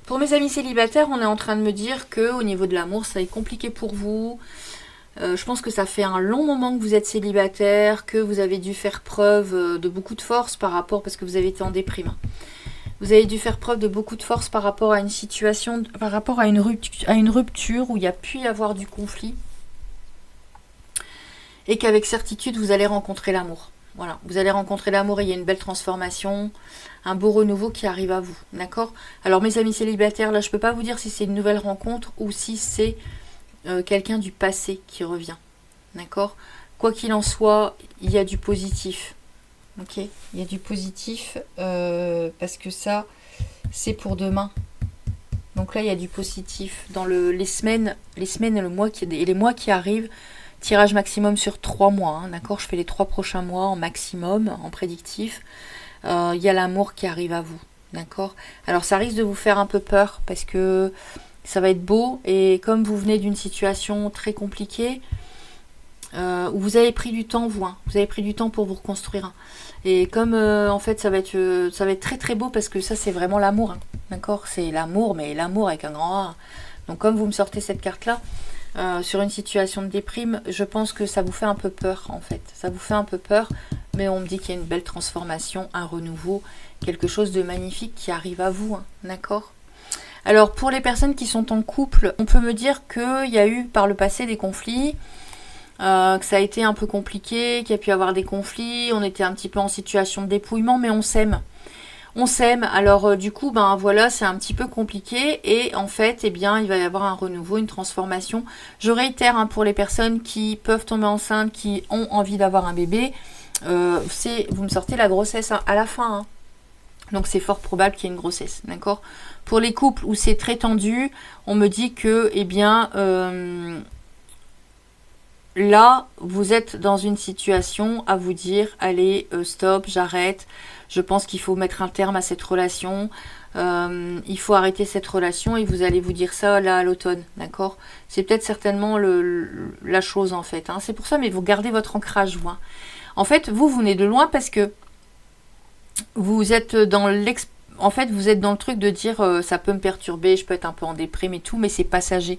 Pour mes amis célibataires, on est en train de me dire que au niveau de l'amour, ça est compliqué pour vous. Je pense que ça fait un long moment que vous êtes célibataire, que vous avez dû faire preuve de beaucoup de force par rapport, parce que vous avez été en déprime. Vous avez dû faire preuve de beaucoup de force par rapport à une situation, par rapport à une rupture où il y a pu y avoir du conflit. Et qu'avec certitude, vous allez rencontrer l'amour. Voilà, vous allez rencontrer l'amour et il y a une belle transformation, un beau renouveau qui arrive à vous, d'accord? Alors mes amis célibataires, là je peux pas vous dire si c'est une nouvelle rencontre ou si c'est quelqu'un du passé qui revient, d'accord? Quoi qu'il en soit, il y a du positif, ok? Il y a du positif parce que ça, c'est pour demain. Donc là, il y a du positif dans les semaines et les mois qui arrivent. Tirage maximum sur 3 mois, hein, d'accord? Je fais les 3 prochains mois en maximum, en prédictif. Il y a l'amour qui arrive à vous, d'accord? Alors ça risque de vous faire un peu peur parce que ça va être beau et comme vous venez d'une situation très compliquée, où vous avez pris du temps, vous avez pris du temps pour vous reconstruire. Hein. Et comme en fait ça va être très très beau parce que ça c'est vraiment l'amour, hein, d'accord? C'est l'amour, mais l'amour avec un grand A. Donc comme vous me sortez cette carte-là, sur une situation de déprime, je pense que ça vous fait un peu peur en fait. Ça vous fait un peu peur, mais on me dit qu'il y a une belle transformation, un renouveau, quelque chose de magnifique qui arrive à vous, hein, d'accord? Alors pour les personnes qui sont en couple, on peut me dire qu'il y a eu par le passé des conflits, que ça a été un peu compliqué, qu'il y a pu y avoir des conflits, on était un petit peu en situation de dépouillement, mais on s'aime. On s'aime, alors du coup, ben voilà, c'est un petit peu compliqué et en fait, eh bien, il va y avoir un renouveau, une transformation. Je réitère hein, pour les personnes qui peuvent tomber enceintes, qui ont envie d'avoir un bébé, vous me sortez la grossesse à la fin. Hein. Donc c'est fort probable qu'il y ait une grossesse, d'accord? Pour les couples où c'est très tendu, on me dit que, eh bien, là, vous êtes dans une situation à vous dire, allez, stop, j'arrête. Je pense qu'il faut mettre un terme à cette relation. Il faut arrêter cette relation et vous allez vous dire ça là à l'automne, d'accord? C'est peut-être certainement la chose en fait. Hein. C'est pour ça, mais vous gardez votre ancrage, vous. Hein. En fait, vous venez de loin parce que vous êtes dans en fait, vous êtes dans le truc de dire ça peut me perturber, je peux être un peu en déprime et tout, mais c'est passager.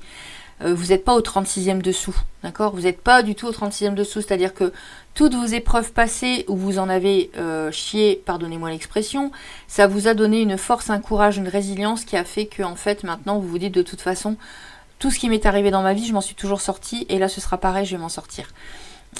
Vous n'êtes pas au 36e dessous, d'accord? Vous n'êtes pas du tout au 36e dessous, c'est-à-dire que toutes vos épreuves passées où vous en avez chié, pardonnez-moi l'expression, ça vous a donné une force, un courage, une résilience qui a fait que en fait maintenant vous vous dites de toute façon tout ce qui m'est arrivé dans ma vie, je m'en suis toujours sortie et là ce sera pareil, je vais m'en sortir.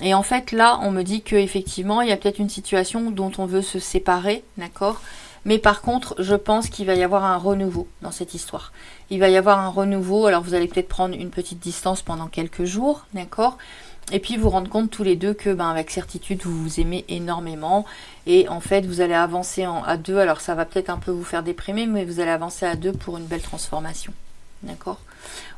Et en fait là, on me dit que effectivement il y a peut-être une situation dont on veut se séparer, d'accord? Mais par contre, je pense qu'il va y avoir un renouveau dans cette histoire. Il va y avoir un renouveau, alors vous allez peut-être prendre une petite distance pendant quelques jours, d'accord? Et puis vous rendre compte tous les deux que, avec certitude, vous vous aimez énormément. Et en fait, vous allez avancer à deux. Alors ça va peut-être un peu vous faire déprimer, mais vous allez avancer à deux pour une belle transformation, d'accord?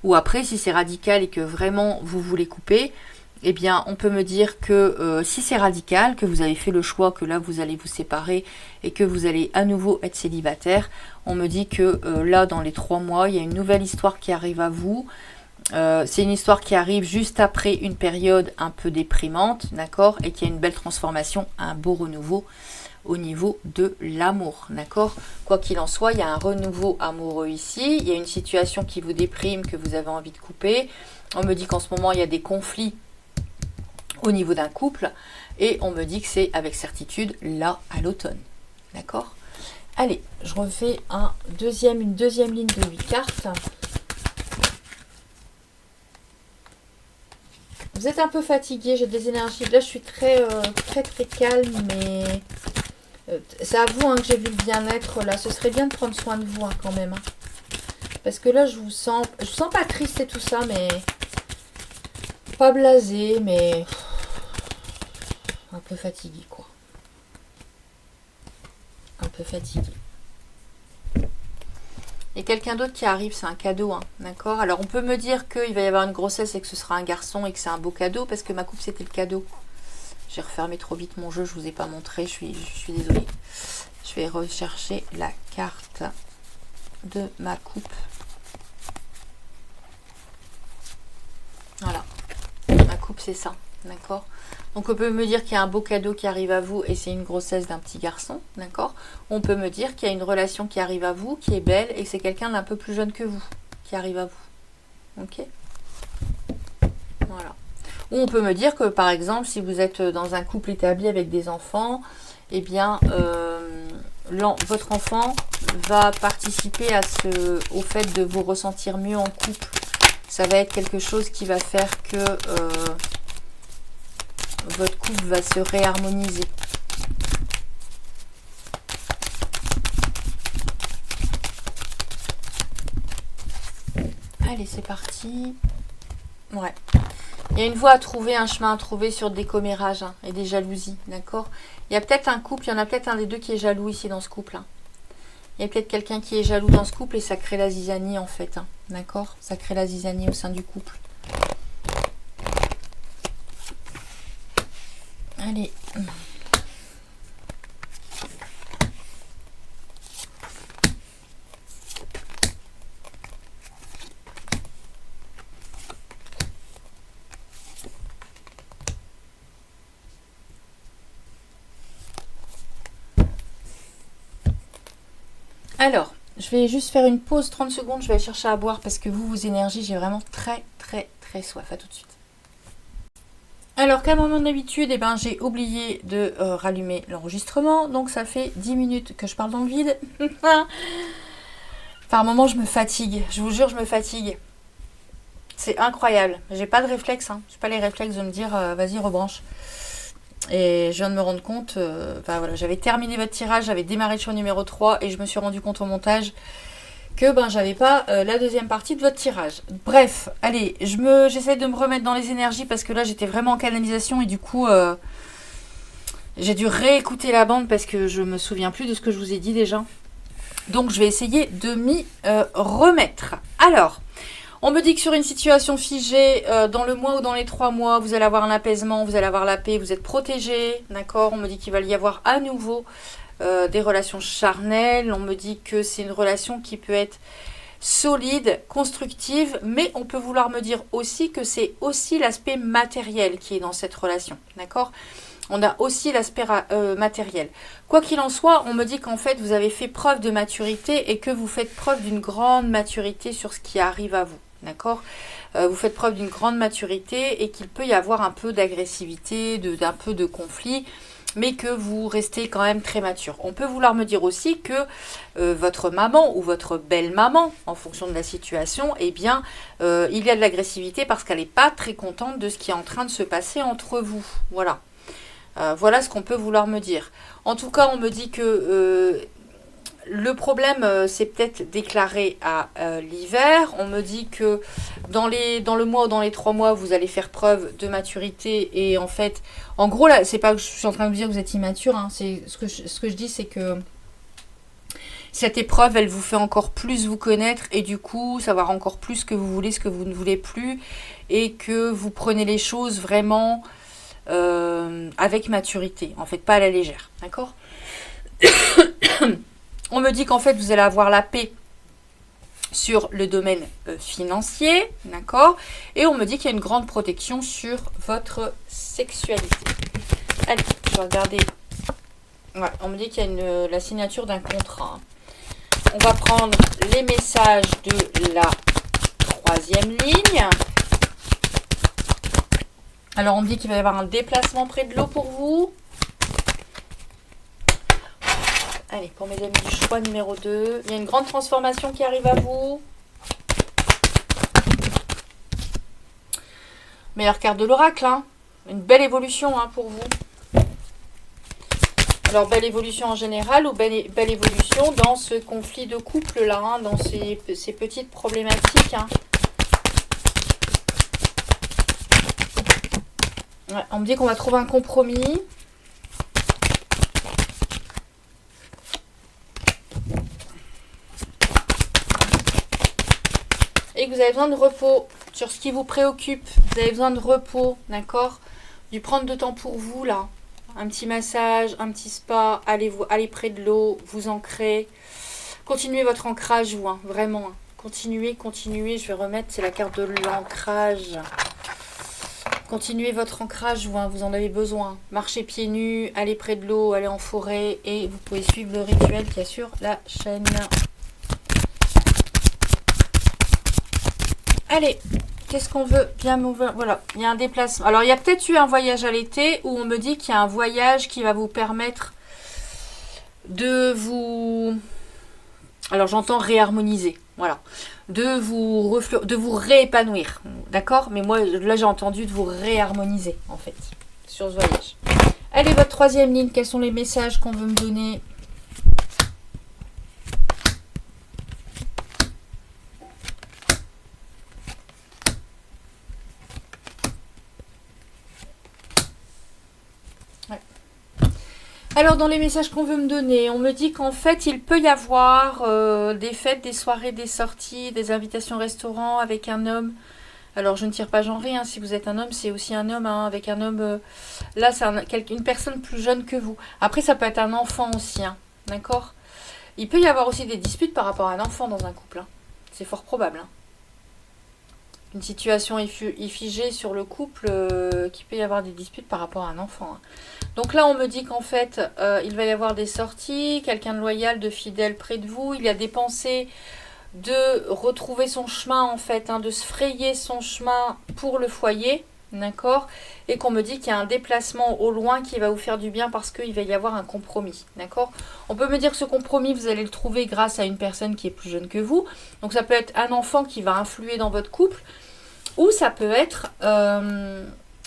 Ou après, si c'est radical et que vraiment vous voulez couper, eh bien, on peut me dire que si c'est radical, que vous avez fait le choix, que là, vous allez vous séparer et que vous allez à nouveau être célibataire, on me dit que là, dans les 3 mois, il y a une nouvelle histoire qui arrive à vous. C'est une histoire qui arrive juste après une période un peu déprimante, d'accord? Et qui a une belle transformation, un beau renouveau au niveau de l'amour, d'accord? Quoi qu'il en soit, il y a un renouveau amoureux ici. Il y a une situation qui vous déprime, que vous avez envie de couper. On me dit qu'en ce moment, il y a des conflits au niveau d'un couple et on me dit que c'est avec certitude là à l'automne, d'accord? Allez, je refais une deuxième ligne de 8 cartes. Vous êtes un peu fatigué, j'ai des énergies, là je suis très calme, mais c'est à vous hein, que j'ai vu le bien-être là, ce serait bien de prendre soin de vous hein, quand même, hein. Parce que là je vous sens pas triste et tout ça, mais pas blasé, mais un peu fatigué quoi. Un peu fatigué. Et quelqu'un d'autre qui arrive, c'est un cadeau, hein, d'accord? Alors on peut me dire qu'il va y avoir une grossesse et que ce sera un garçon et que c'est un beau cadeau parce que ma coupe c'était le cadeau. J'ai refermé trop vite mon jeu, je vous ai pas montré, je suis désolée. Je vais rechercher la carte de ma coupe. Voilà, ma coupe c'est ça, d'accord. Donc on peut me dire qu'il y a un beau cadeau qui arrive à vous et c'est une grossesse d'un petit garçon, d'accord. On peut me dire qu'il y a une relation qui arrive à vous, qui est belle et c'est quelqu'un d'un peu plus jeune que vous qui arrive à vous, ok. Voilà. Ou on peut me dire que par exemple si vous êtes dans un couple établi avec des enfants, eh bien votre enfant va participer au fait de vous ressentir mieux en couple. Ça va être quelque chose qui va faire que votre couple va se réharmoniser. Allez, c'est parti. Ouais. Il y a une voie à trouver, un chemin à trouver sur des commérages hein, et des jalousies, d'accord. Il y a peut-être un couple, il y en a peut-être un des deux qui est jaloux ici dans ce couple. Hein. Il y a peut-être quelqu'un qui est jaloux dans ce couple et ça crée la zizanie en fait, hein, d'accord. Ça crée la zizanie au sein du couple. Allez. Alors, je vais juste faire une pause 30 secondes, je vais aller chercher à boire parce que vos énergies, j'ai vraiment très soif. À tout de suite. Alors, comme à mon habitude, eh ben, j'ai oublié de rallumer l'enregistrement, donc ça fait 10 minutes que je parle dans le vide. Par moments, je me fatigue, je vous jure, je me fatigue. C'est incroyable, j'ai pas de réflexe, hein. J'ai pas les réflexes de me dire vas-y, rebranche. Et je viens de me rendre compte, voilà, j'avais terminé votre tirage, j'avais démarré le choix numéro 3 et je me suis rendu compte au montage que j'avais pas la deuxième partie de votre tirage. Bref, allez, j'essaie de me remettre dans les énergies parce que là j'étais vraiment en canalisation et du coup j'ai dû réécouter la bande parce que je me souviens plus de ce que je vous ai dit déjà. Donc je vais essayer de m'y remettre. Alors, on me dit que sur une situation figée, dans le mois ou dans les 3 mois, vous allez avoir un apaisement, vous allez avoir la paix, vous êtes protégé, d'accord. On me dit qu'il va y avoir à nouveau des relations charnelles. On me dit que c'est une relation qui peut être solide, constructive, mais on peut vouloir me dire aussi que c'est aussi l'aspect matériel qui est dans cette relation, d'accord. On a aussi l'aspect matériel. Quoi qu'il en soit, on me dit qu'en fait, vous avez fait preuve de maturité et que vous faites preuve d'une grande maturité sur ce qui arrive à vous. D'accord. Vous faites preuve d'une grande maturité et qu'il peut y avoir un peu d'agressivité, d'un peu de conflit, mais que vous restez quand même très mature. On peut vouloir me dire aussi que votre maman ou votre belle-maman, en fonction de la situation, eh bien, il y a de l'agressivité parce qu'elle n'est pas très contente de ce qui est en train de se passer entre vous. Voilà. Voilà ce qu'on peut vouloir me dire. En tout cas, on me dit que le problème, c'est peut-être déclaré à l'hiver. On me dit que dans le mois ou dans les 3 mois, vous allez faire preuve de maturité. Et en fait, en gros, là, c'est pas que je suis en train de vous dire que vous êtes immature. Hein, ce que je dis, c'est que cette épreuve, elle vous fait encore plus vous connaître. Et du coup, savoir encore plus ce que vous voulez, ce que vous ne voulez plus. Et que vous prenez les choses vraiment avec maturité. En fait, pas à la légère. D'accord. On me dit qu'en fait, vous allez avoir la paix sur le domaine financier, d'accord. Et on me dit qu'il y a une grande protection sur votre sexualité. Allez, je vais regarder. Ouais, on me dit qu'il y a la signature d'un contrat. On va prendre les messages de la 3e ligne. Alors, on me dit qu'il va y avoir un déplacement près de l'eau pour vous. Allez, pour mes amis du choix numéro 2, il y a une grande transformation qui arrive à vous. Meilleure carte de l'oracle, hein. Une belle évolution hein, pour vous. Alors, belle évolution en général ou belle évolution dans ce conflit de couple là, hein, dans ces petites problématiques. Hein. Ouais, on me dit qu'on va trouver un compromis. Et que vous avez besoin de repos sur ce qui vous préoccupe. Vous avez besoin de repos, d'accord. Du prendre de temps pour vous, là. Un petit massage, un petit spa, allez près de l'eau, vous ancrez. Continuez votre ancrage, vous, hein, vraiment. Hein. Continuez, je vais remettre, c'est la carte de l'ancrage. Continuez votre ancrage, vous, hein, vous en avez besoin. Marchez pieds nus, allez près de l'eau, allez en forêt et vous pouvez suivre le rituel qui est sur la chaîne. Allez, qu'est-ce qu'on veut bien m'ouvrir? Voilà, il y a un déplacement. Alors, il y a peut-être eu un voyage à l'été où on me dit qu'il y a un voyage qui va vous permettre de vous... Alors, j'entends réharmoniser, voilà. De vous réépanouir, d'accord? Mais moi, là, j'ai entendu de vous réharmoniser, en fait, sur ce voyage. Allez, votre troisième ligne, quels sont les messages qu'on veut me donner? Alors, dans les messages qu'on veut me donner, on me dit qu'en fait, il peut y avoir des fêtes, des soirées, des sorties, des invitations au restaurant avec un homme. Alors, je ne tire pas genré, hein, si vous êtes un homme, c'est aussi un homme, hein, avec un homme... là, c'est une personne plus jeune que vous. Après, ça peut être un enfant aussi, hein, d'accord? Il peut y avoir aussi des disputes par rapport à un enfant dans un couple. Hein. C'est fort probable. Hein. Une situation figée sur le couple, qu'il peut y avoir des disputes par rapport à un enfant. Hein. Donc là, on me dit qu'en fait, il va y avoir des sorties, quelqu'un de loyal, de fidèle près de vous. Il y a des pensées de retrouver son chemin, en fait, hein, de se frayer son chemin pour le foyer, d'accord? Et qu'on me dit qu'il y a un déplacement au loin qui va vous faire du bien parce qu'il va y avoir un compromis, d'accord? On peut me dire que ce compromis, vous allez le trouver grâce à une personne qui est plus jeune que vous. Donc ça peut être un enfant qui va influer dans votre couple, ou ça peut être...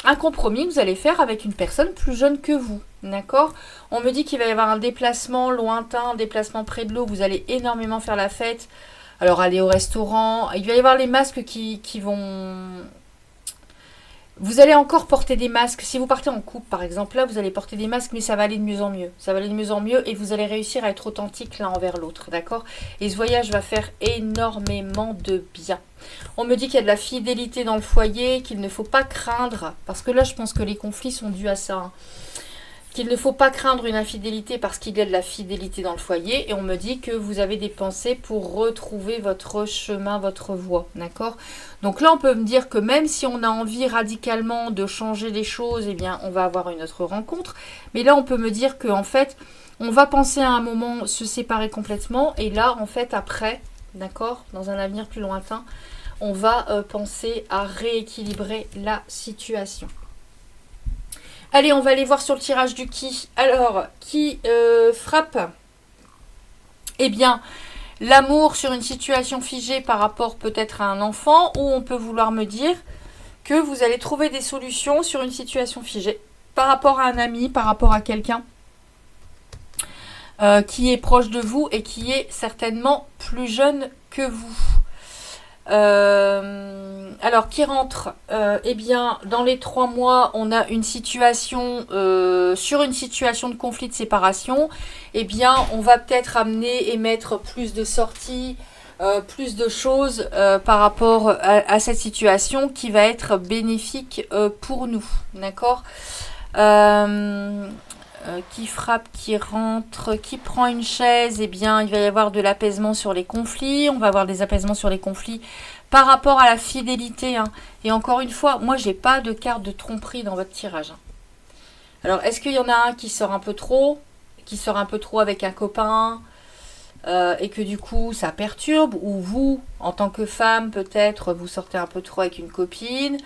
un compromis que vous allez faire avec une personne plus jeune que vous, d'accord? On me dit qu'il va y avoir un déplacement lointain, un déplacement près de l'eau, vous allez énormément faire la fête, alors aller au restaurant, il va y avoir les masques qui vont... Vous allez encore porter des masques, si vous partez en couple par exemple, là vous allez porter des masques, mais ça va aller de mieux en mieux, ça va aller de mieux en mieux et vous allez réussir à être authentique l'un envers l'autre, d'accord? Et ce voyage va faire énormément de bien. On me dit qu'il y a de la fidélité dans le foyer, qu'il ne faut pas craindre, parce que là je pense que les conflits sont dus à ça, hein, qu'il ne faut pas craindre une infidélité parce qu'il y a de la fidélité dans le foyer, et on me dit que vous avez des pensées pour retrouver votre chemin, votre voie, d'accord? Donc là on peut me dire que même si on a envie radicalement de changer les choses, eh bien on va avoir une autre rencontre, mais là on peut me dire que en fait on va penser à un moment se séparer complètement, et là en fait après, d'accord, dans un avenir plus lointain, on va penser à rééquilibrer la situation. Allez, on va aller voir sur le tirage du qui. Alors, qui frappe? Eh bien, l'amour sur une situation figée par rapport peut-être à un enfant, ou on peut vouloir me dire que vous allez trouver des solutions sur une situation figée par rapport à un ami, par rapport à quelqu'un qui est proche de vous et qui est certainement plus jeune que vous. Alors qui rentre, eh bien dans les 3 mois on a une situation sur une situation de conflit de séparation, eh bien on va peut-être amener et mettre plus de sorties, plus de choses par rapport à cette situation qui va être bénéfique pour nous, d'accord? Qui frappe, qui rentre, qui prend une chaise, eh bien il va y avoir de l'apaisement sur les conflits, on va avoir des apaisements sur les conflits par rapport à la fidélité, hein. Et encore une fois, moi j'ai pas de carte de tromperie dans votre tirage, hein. Alors est-ce qu'il y en a un qui sort un peu trop avec un copain, et que du coup ça perturbe, ou vous en tant que femme peut-être vous sortez un peu trop avec une copine,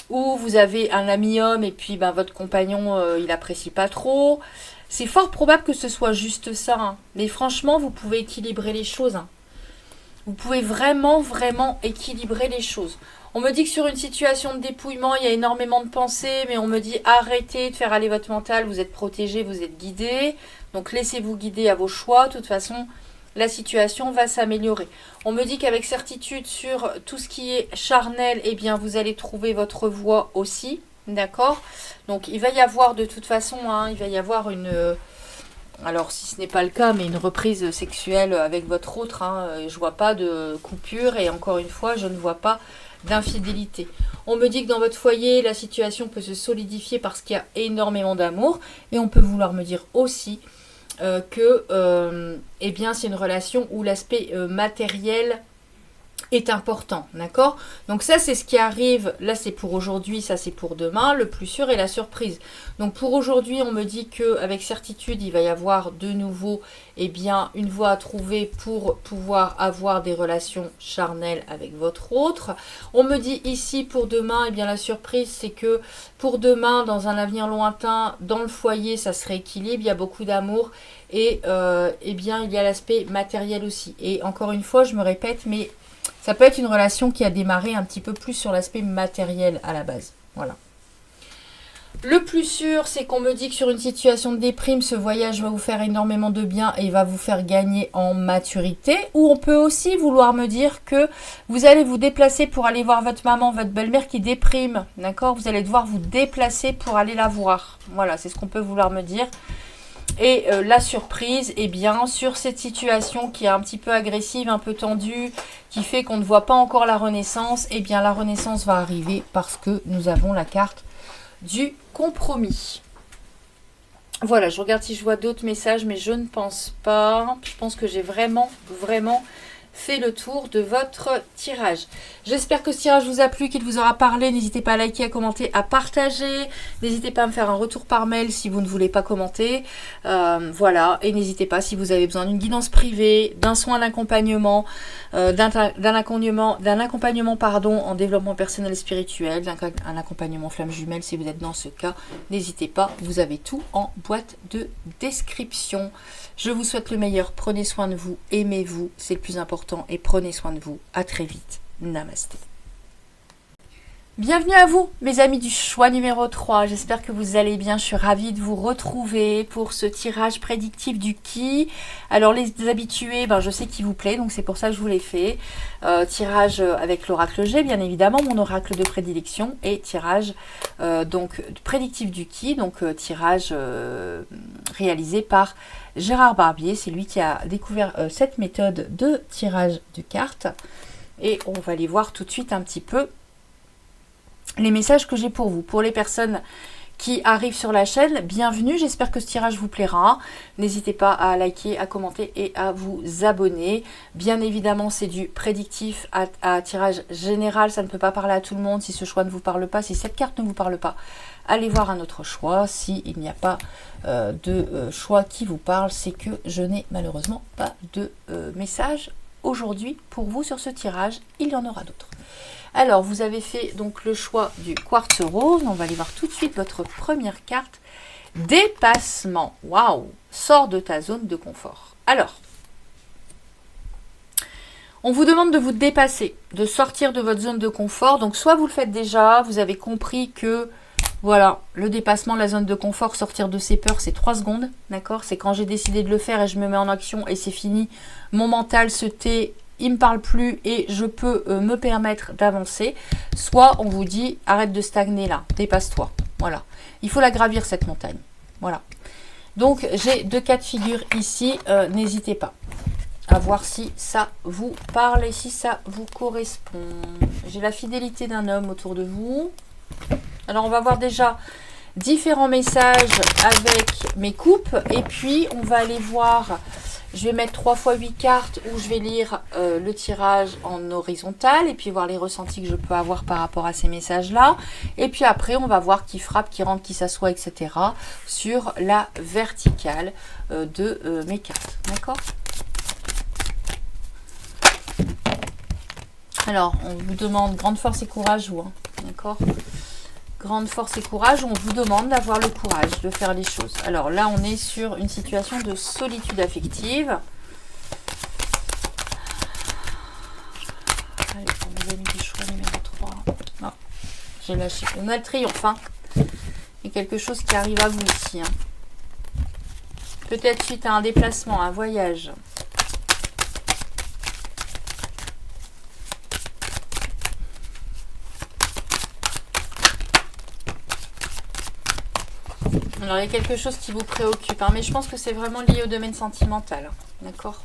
ou vous avez un ami homme et puis ben, votre compagnon il apprécie pas trop. C'est fort probable que ce soit juste ça, hein. Mais franchement vous pouvez équilibrer les choses, hein. Vous pouvez vraiment équilibrer les choses. On me dit que sur une situation de dépouillement il y a énormément de pensées, mais on me dit arrêtez de faire aller votre mental, vous êtes protégé, vous êtes guidé, donc laissez-vous guider à vos choix. De toute façon la situation va s'améliorer. On me dit qu'avec certitude sur tout ce qui est charnel, eh bien vous allez trouver votre voie aussi, d'accord? Donc il va y avoir de toute façon, hein, il va y avoir alors si ce n'est pas le cas, mais une reprise sexuelle avec votre autre. Hein, je vois pas de coupure et encore une fois, je ne vois pas d'infidélité. On me dit que dans votre foyer, la situation peut se solidifier parce qu'il y a énormément d'amour. Et on peut vouloir me dire aussi que eh bien, c'est une relation où l'aspect matériel est important, d'accord? Donc ça, c'est ce qui arrive, là c'est pour aujourd'hui, ça c'est pour demain, le plus sûr est la surprise. Donc pour aujourd'hui, on me dit qu'avec certitude, il va y avoir de nouveau, eh bien, une voie à trouver pour pouvoir avoir des relations charnelles avec votre autre. On me dit ici pour demain, eh bien la surprise, c'est que pour demain, dans un avenir lointain, dans le foyer, ça se rééquilibre, il y a beaucoup d'amour et eh bien, il y a l'aspect matériel aussi. Et encore une fois, je me répète, mais ça peut être une relation qui a démarré un petit peu plus sur l'aspect matériel à la base. Voilà. Le plus sûr, c'est qu'on me dit que sur une situation de déprime, ce voyage va vous faire énormément de bien et va vous faire gagner en maturité. Ou on peut aussi vouloir me dire que vous allez vous déplacer pour aller voir votre maman, votre belle-mère qui déprime. D'accord? Vous allez devoir vous déplacer pour aller la voir. Voilà, c'est ce qu'on peut vouloir me dire. Et la surprise, eh bien, sur cette situation qui est un petit peu agressive, un peu tendue, qui fait qu'on ne voit pas encore la renaissance, eh bien, la renaissance va arriver parce que nous avons la carte du compromis. Voilà, je regarde si je vois d'autres messages, mais je ne pense pas. Je pense que j'ai vraiment fait le tour de votre tirage. J'espère que ce tirage vous a plu, qu'il vous aura parlé. N'hésitez pas à liker, à commenter, à partager. N'hésitez pas à me faire un retour par mail si vous ne voulez pas commenter. Voilà, et n'hésitez pas si vous avez besoin d'une guidance privée, d'un soin d'accompagnement, d'un accompagnement pardon, en développement personnel et spirituel, un accompagnement flamme jumelle si vous êtes dans ce cas. N'hésitez pas, vous avez tout en boîte de description. Je vous souhaite le meilleur, prenez soin de vous, aimez-vous, c'est le plus important et prenez soin de vous. À très vite. Namasté. Bienvenue à vous, mes amis du choix numéro 3. J'espère que vous allez bien. Je suis ravie de vous retrouver pour ce tirage prédictif du Ki. Alors, les habitués, je sais qu'il vous plaît, donc c'est pour ça que je vous l'ai fait. Tirage avec l'oracle G, bien évidemment, mon oracle de prédilection. Et tirage donc prédictif du Ki, donc tirage réalisé par Gérard Barbier. C'est lui qui a découvert cette méthode de tirage de cartes. Et on va aller voir tout de suite un petit peu les messages que j'ai pour vous. Pour les personnes qui arrivent sur la chaîne, bienvenue, j'espère que ce tirage vous plaira. N'hésitez pas à liker, à commenter et à vous abonner. Bien évidemment, c'est du prédictif à tirage général, ça ne peut pas parler à tout le monde. Si ce choix ne vous parle pas, si cette carte ne vous parle pas, allez voir un autre choix. S'il n'y a pas de choix qui vous parle, c'est que je n'ai malheureusement pas de message aujourd'hui pour vous sur ce tirage. Il y en aura d'autres. Alors, vous avez fait donc le choix du quartz rose. On va aller voir tout de suite votre première carte. Dépassement. Waouh! Sors de ta zone de confort. Alors, on vous demande de vous dépasser, de sortir de votre zone de confort. Donc, soit vous le faites déjà, vous avez compris que, voilà, le dépassement, la zone de confort, sortir de ses peurs, c'est 3 secondes. D'accord? C'est quand j'ai décidé de le faire et je me mets en action et c'est fini. Mon mental se tait. Il ne me parle plus et je peux me permettre d'avancer. Soit on vous dit, arrête de stagner là, dépasse-toi. Voilà. Il faut la gravir cette montagne. Voilà. Donc, j'ai 2 cas de figure ici. N'hésitez pas à voir si ça vous parle et si ça vous correspond. J'ai la fidélité d'un homme autour de vous. Alors, on va voir déjà différents messages avec mes coupes. Et puis, on va aller voir... Je vais mettre 3 x 8 cartes où je vais lire le tirage en horizontal et puis voir les ressentis que je peux avoir par rapport à ces messages-là. Et puis après, on va voir qui frappe, qui rentre, qui s'assoit, etc. sur la verticale de mes cartes. D'accord? Alors, on vous demande grande force et courage, vous. Hein, d'accord? Grande force et courage, on vous demande d'avoir le courage de faire les choses. Alors là, on est sur une situation de solitude affective. Allez, pour mes amis du choix numéro 3. Non, j'ai lâché. On a le triomphe. Hein. Il y a quelque chose qui arrive à vous ici. Hein. Peut-être suite à un déplacement, un voyage. Alors, il y a quelque chose qui vous préoccupe, hein, mais je pense que c'est vraiment lié au domaine sentimental. D'accord?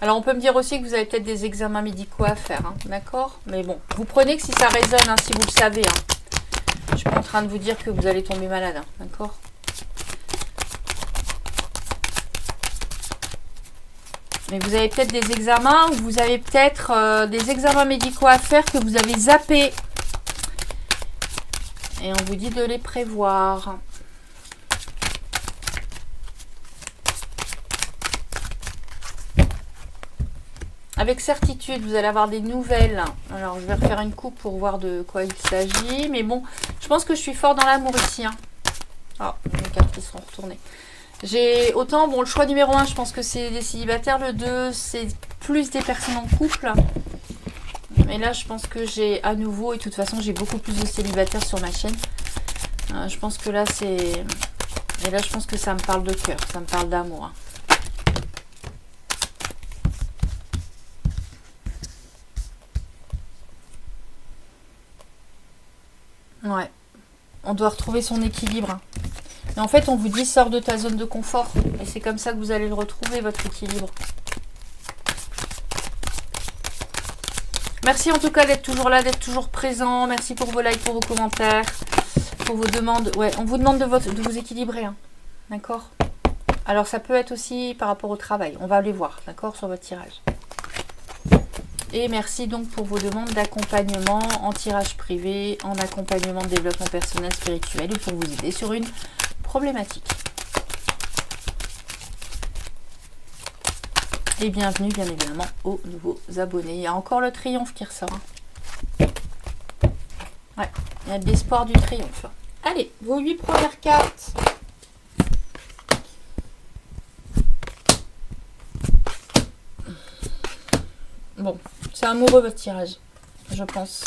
Alors, on peut me dire aussi que vous avez peut-être des examens médicaux à faire. Hein, d'accord? Mais bon, vous prenez que si ça résonne, hein, si vous le savez. Hein. Je suis pas en train de vous dire que vous allez tomber malade. Hein, d'accord? Mais vous avez peut-être des examens ou vous avez peut-être des examens médicaux à faire que vous avez zappés. Et on vous dit de les prévoir. Avec certitude, vous allez avoir des nouvelles. Alors, je vais refaire une coupe pour voir de quoi il s'agit. Mais bon, je pense que je suis fort dans l'amour ici. Hein. Oh, les cartes qui sont retournées. J'ai autant, bon, le choix numéro 1, je pense que c'est des célibataires. Le 2, c'est plus des personnes en couple. Mais là, je pense que j'ai à nouveau, et de toute façon, j'ai beaucoup plus de célibataires sur ma chaîne. Je pense que là, c'est... Et là, je pense que ça me parle de cœur, ça me parle d'amour. Hein. Ouais. On doit retrouver son équilibre. Hein. Et en fait, on vous dit, sors de ta zone de confort. Et c'est comme ça que vous allez le retrouver, votre équilibre. Merci en tout cas d'être toujours là, d'être toujours présent. Merci pour vos likes, pour vos commentaires, pour vos demandes. Ouais, on vous demande de vous équilibrer. Hein. D'accord? Alors, ça peut être aussi par rapport au travail. On va aller voir, d'accord, sur votre tirage. Et merci donc pour vos demandes d'accompagnement en tirage privé, en accompagnement de développement personnel spirituel ou pour vous aider sur une problématique. Et bienvenue bien évidemment aux nouveaux abonnés. Il y a encore le triomphe qui ressort. Hein. Ouais, il y a de l'espoir du triomphe. Allez, vos 8 premières cartes. Bon, c'est amoureux votre tirage, je pense.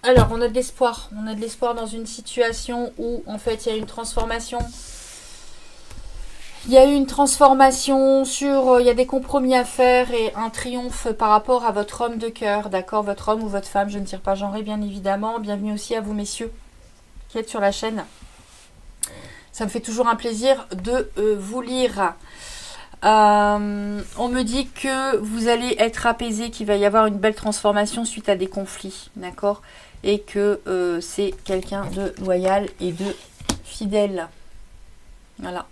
Alors, on a de l'espoir. On a de l'espoir dans une situation où, en fait, il y a une transformation. Il y a eu une transformation sur... il y a des compromis à faire et un triomphe par rapport à votre homme de cœur. D'accord? Votre homme ou votre femme, je ne tire pas genré, bien évidemment. Bienvenue aussi à vous, messieurs, qui êtes sur la chaîne. Ça me fait toujours un plaisir de vous lire. On me dit que vous allez être apaisé, qu'il va y avoir une belle transformation suite à des conflits, d'accord? Et que c'est quelqu'un de loyal et de fidèle. Voilà.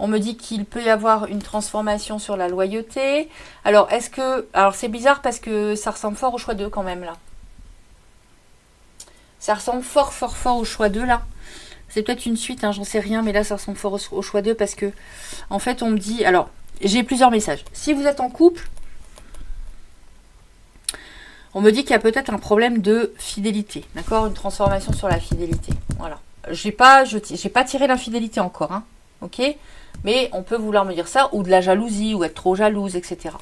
On me dit qu'il peut y avoir une transformation sur la loyauté. Alors, est-ce que... Alors, c'est bizarre parce que ça ressemble fort au choix 2 quand même, là. Ça ressemble fort au choix 2, là. C'est peut-être une suite, hein, j'en sais rien, mais là, ça ressemble fort au choix 2 parce que, en fait, on me dit... Alors, j'ai plusieurs messages. Si vous êtes en couple, on me dit qu'il y a peut-être un problème de fidélité, d'accord? Une transformation sur la fidélité, voilà. J'ai pas tiré l'infidélité encore, hein, ok? Mais on peut vouloir me dire ça, ou de la jalousie, ou être trop jalouse, etc.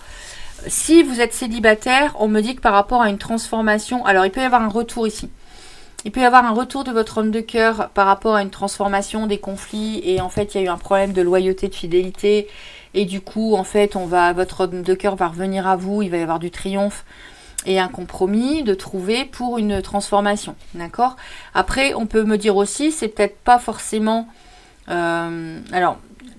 Si vous êtes célibataire, on me dit que par rapport à une transformation... Alors, il peut y avoir un retour ici. Il peut y avoir un retour de votre homme de cœur par rapport à une transformation, des conflits. Et en fait, il y a eu un problème de loyauté, de fidélité. Et du coup, en fait, votre homme de cœur va revenir à vous. Il va y avoir du triomphe et un compromis de trouver pour une transformation. D'accord? Après, on peut me dire aussi, c'est peut-être pas forcément... alors,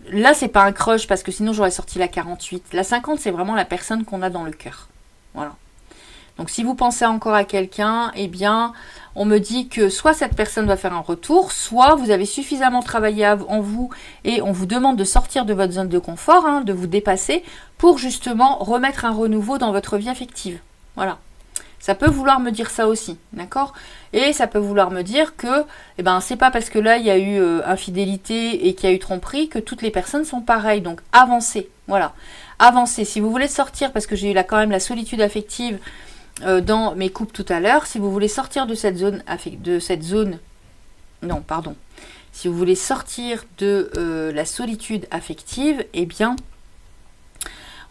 là, c'est pas un crush parce que sinon, j'aurais sorti la 48. La 50, c'est vraiment la personne qu'on a dans le cœur. Voilà. Donc, si vous pensez encore à quelqu'un, eh bien... On me dit que soit cette personne va faire un retour, soit vous avez suffisamment travaillé en vous et on vous demande de sortir de votre zone de confort, hein, de vous dépasser pour justement remettre un renouveau dans votre vie affective. Voilà. Ça peut vouloir me dire ça aussi, d'accord? Et ça peut vouloir me dire que, eh ben, c'est pas parce que là, il y a eu infidélité et qu'il y a eu tromperie que toutes les personnes sont pareilles. Donc, avancez. Voilà. Avancez. Si vous voulez sortir, parce que j'ai eu là quand même la solitude affective, dans mes coupes tout à l'heure, si vous voulez sortir de cette zone, non, pardon, si vous voulez sortir de la solitude affective, eh bien,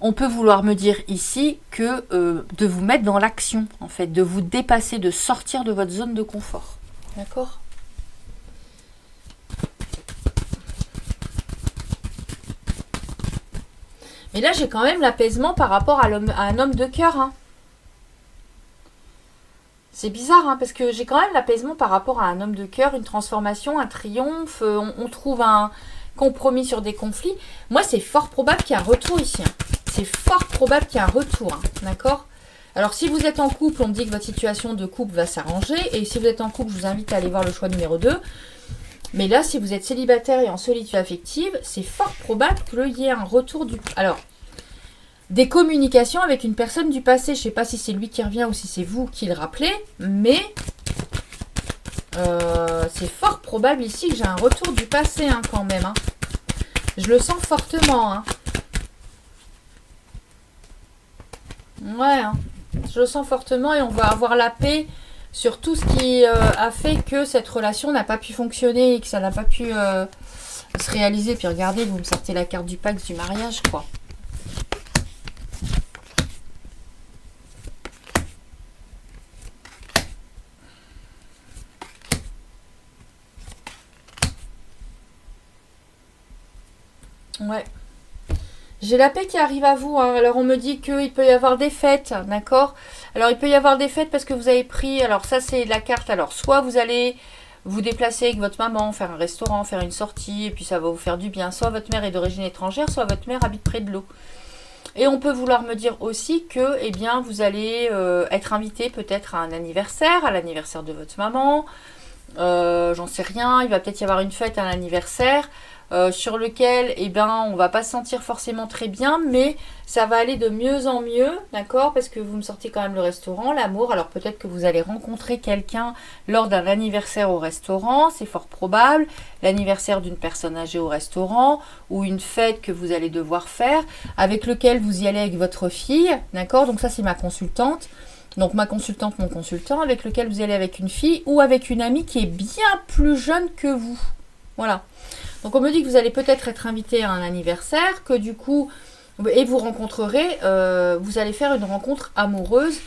on peut vouloir me dire ici que de vous mettre dans l'action, en fait, de vous dépasser, de sortir de votre zone de confort. D'accord ? Et là, j'ai quand même l'apaisement par rapport à un homme de cœur. Hein. C'est bizarre, hein, parce que j'ai quand même l'apaisement par rapport à un homme de cœur, une transformation, un triomphe. On trouve un compromis sur des conflits. Moi, c'est fort probable qu'il y ait un retour ici. Hein. C'est fort probable qu'il y ait un retour. Hein, d'accord ? Alors, si vous êtes en couple, on me dit que votre situation de couple va s'arranger. Et si vous êtes en couple, je vous invite à aller voir le choix numéro 2. Mais là, si vous êtes célibataire et en solitude affective, c'est fort probable qu'il y ait un retour du... Alors, des communications avec une personne du passé. Je ne sais pas si c'est lui qui revient ou si c'est vous qui le rappelez. Mais c'est fort probable ici que j'ai un retour du passé hein, quand même. Hein. Je le sens fortement. Hein. Ouais, hein. Je le sens fortement et on va avoir la paix sur tout ce qui a fait que cette relation n'a pas pu fonctionner et que ça n'a pas pu se réaliser. Puis regardez, vous me sortez la carte du Pax du mariage, quoi. Ouais. J'ai la paix qui arrive à vous. Hein. Alors, on me dit qu'il peut y avoir des fêtes, d'accord ? Alors, il peut y avoir des fêtes parce que vous avez pris... Alors, ça, c'est la carte. Alors, soit vous allez vous déplacer avec votre maman, faire un restaurant, faire une sortie, et puis ça va vous faire du bien. Soit votre mère est d'origine étrangère, soit votre mère habite près de l'eau. Et on peut vouloir me dire aussi que, eh bien, vous allez être invité peut-être à un anniversaire, à l'anniversaire de votre maman. J'en sais rien. Il va peut-être y avoir une fête à l'anniversaire. Sur lequel eh ben, on va pas se sentir forcément très bien, mais ça va aller de mieux en mieux, d'accord ? Parce que vous me sortez quand même le restaurant, l'amour, alors peut-être que vous allez rencontrer quelqu'un lors d'un anniversaire au restaurant, c'est fort probable, l'anniversaire d'une personne âgée au restaurant, ou une fête que vous allez devoir faire, avec lequel vous y allez avec votre fille, d'accord ? Donc ça c'est ma consultante. Donc ma consultante, mon consultant, avec lequel vous allez avec une fille ou avec une amie qui est bien plus jeune que vous. Voilà. Donc on me dit que vous allez peut-être être invité à un anniversaire, que du coup, et vous rencontrerez, vous allez faire une rencontre amoureuse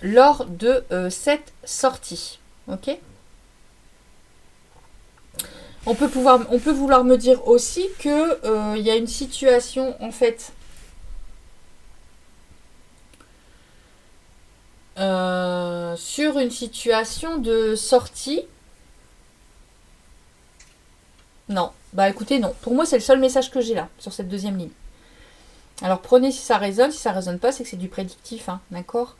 lors de cette sortie. Ok ? On peut vouloir me dire aussi que il y a une situation en fait sur une situation de sortie. Non, bah écoutez, non. Pour moi, c'est le seul message que j'ai là, sur cette deuxième ligne. Alors prenez si ça résonne, si ça résonne pas, c'est que c'est du prédictif, hein, d'accord ?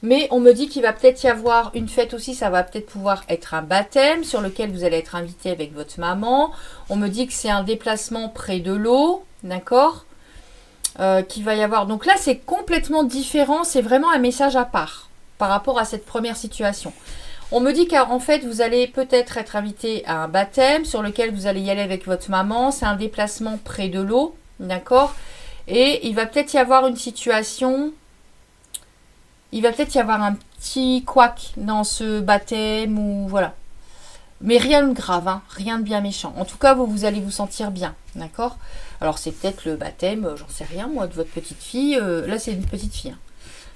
Mais on me dit qu'il va peut-être y avoir une fête aussi, ça va peut-être pouvoir être un baptême sur lequel vous allez être invité avec votre maman. On me dit que c'est un déplacement près de l'eau, d'accord ? Qu'il va y avoir. Donc là, c'est complètement différent, c'est vraiment un message à part par rapport à cette première situation. On me dit qu'en fait, vous allez peut-être être invité à un baptême sur lequel vous allez y aller avec votre maman. C'est un déplacement près de l'eau, d'accord ? Et il va peut-être y avoir une situation... Il va peut-être y avoir un petit couac dans ce baptême ou voilà. Mais rien de grave, hein, rien de bien méchant. En tout cas, vous allez vous sentir bien, d'accord ? Alors, c'est peut-être le baptême, j'en sais rien, moi, de votre petite fille. Là, c'est une petite fille, hein.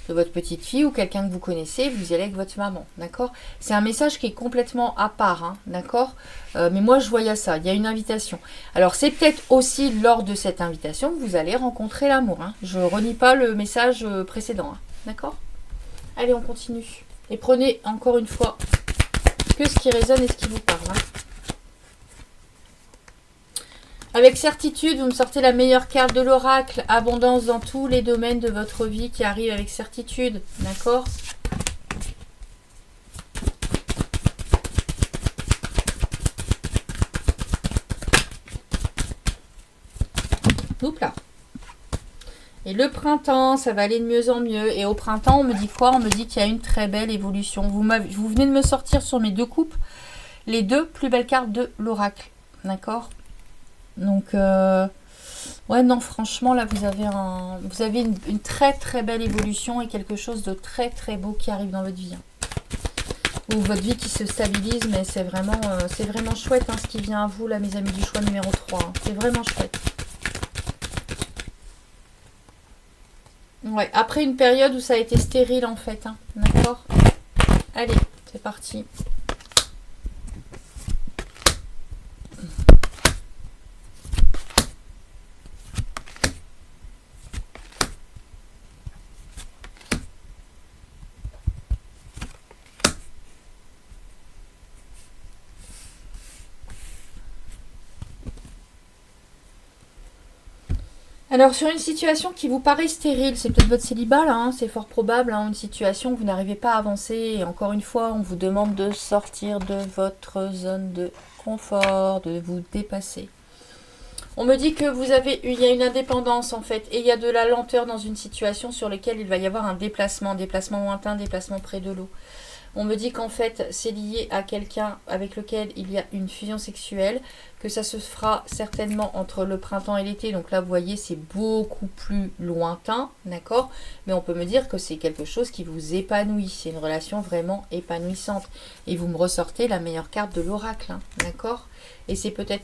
De votre petite fille ou quelqu'un que vous connaissez, vous y allez avec votre maman, d'accord ? C'est un message qui est complètement à part, hein, d'accord ? Mais moi, je voyais ça, il y a une invitation. Alors, c'est peut-être aussi lors de cette invitation que vous allez rencontrer l'amour, hein. Je ne renie pas le message précédent, hein, d'accord ? Allez, on continue. Et prenez encore une fois que ce qui résonne et ce qui vous parle, hein. Avec certitude, vous me sortez la meilleure carte de l'oracle. Abondance dans tous les domaines de votre vie qui arrive avec certitude. D'accord ? Oups là. Et le printemps, ça va aller de mieux en mieux. Et au printemps, on me dit quoi ? On me dit qu'il y a une très belle évolution. Vous venez de me sortir sur mes deux coupes les deux plus belles cartes de l'oracle. D'accord ? Donc, ouais, non, franchement, là, vous avez une très, très belle évolution et quelque chose de très, très beau qui arrive dans votre vie. Hein. Ou votre vie qui se stabilise, mais c'est vraiment chouette, hein, ce qui vient à vous, là, mes amis du choix numéro 3. Hein. C'est vraiment chouette. Ouais, après une période où ça a été stérile, en fait. Hein. D'accord ? Allez, c'est parti. Alors, sur une situation qui vous paraît stérile, c'est peut-être votre célibat, là, hein, c'est fort probable, hein, une situation où vous n'arrivez pas à avancer. Et encore une fois, on vous demande de sortir de votre zone de confort, de vous dépasser. On me dit que il y a une indépendance, en fait, et il y a de la lenteur dans une situation sur laquelle il va y avoir un déplacement lointain, déplacement près de l'eau. On me dit qu'en fait, c'est lié à quelqu'un avec lequel il y a une fusion sexuelle, que ça se fera certainement entre le printemps et l'été. Donc là, vous voyez, c'est beaucoup plus lointain, d'accord? Mais on peut me dire que c'est quelque chose qui vous épanouit. C'est une relation vraiment épanouissante. Et vous me ressortez la meilleure carte de l'oracle, hein, d'accord? Et c'est peut-être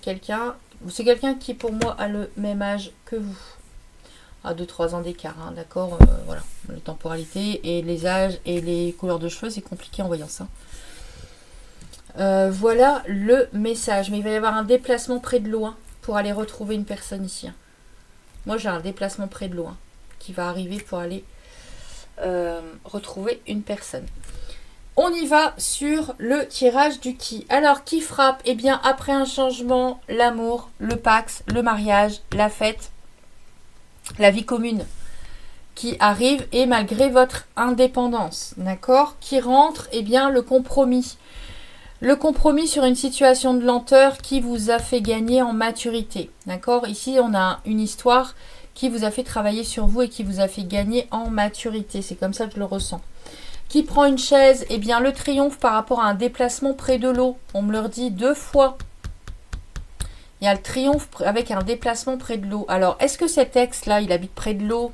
c'est quelqu'un qui, pour moi, a le même âge que vous. À 2-3 ans d'écart, hein, d'accord, voilà, les temporalités et les âges et les couleurs de cheveux, c'est compliqué en voyant ça. Voilà le message, mais il va y avoir un déplacement près de l'eau, hein, pour aller retrouver une personne ici. Hein. Moi, j'ai un déplacement près de l'eau, hein, qui va arriver pour aller retrouver une personne. On y va sur le tirage du qui. Alors, qui frappe? Eh bien, après un changement, l'amour, le pax, le mariage, la fête, la vie commune qui arrive et malgré votre indépendance, d'accord, qui rentre, eh bien le compromis sur une situation de lenteur qui vous a fait gagner en maturité, d'accord. Ici on a une histoire qui vous a fait travailler sur vous et qui vous a fait gagner en maturité, c'est comme ça que je le ressens. Qui prend une chaise? Eh bien le triomphe par rapport à un déplacement près de l'eau, on me le redit 2 fois. Il y a le triomphe avec un déplacement près de l'eau. Alors, est-ce que cet ex-là, il habite près de l'eau?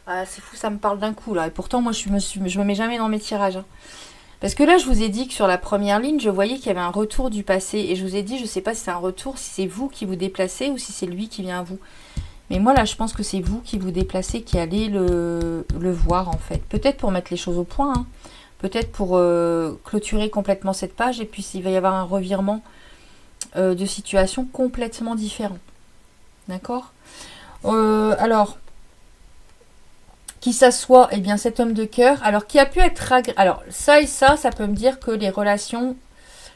Ah, c'est fou, ça me parle d'un coup, là. Et pourtant, moi, je me mets jamais dans mes tirages. Hein. Parce que là, je vous ai dit que sur la première ligne, je voyais qu'il y avait un retour du passé. Et je vous ai dit, je ne sais pas si c'est un retour, si c'est vous qui vous déplacez ou si c'est lui qui vient à vous. Mais moi, là, je pense que c'est vous qui vous déplacez, qui allez le voir, en fait. Peut-être pour mettre les choses au point. Hein. Peut-être pour clôturer complètement cette page. Et puis, il va y avoir un revirement de situations complètement différentes. D'accord. Alors, qui s'assoit, eh bien cet homme de cœur, alors qui a pu être... Alors, ça et ça peut me dire que les relations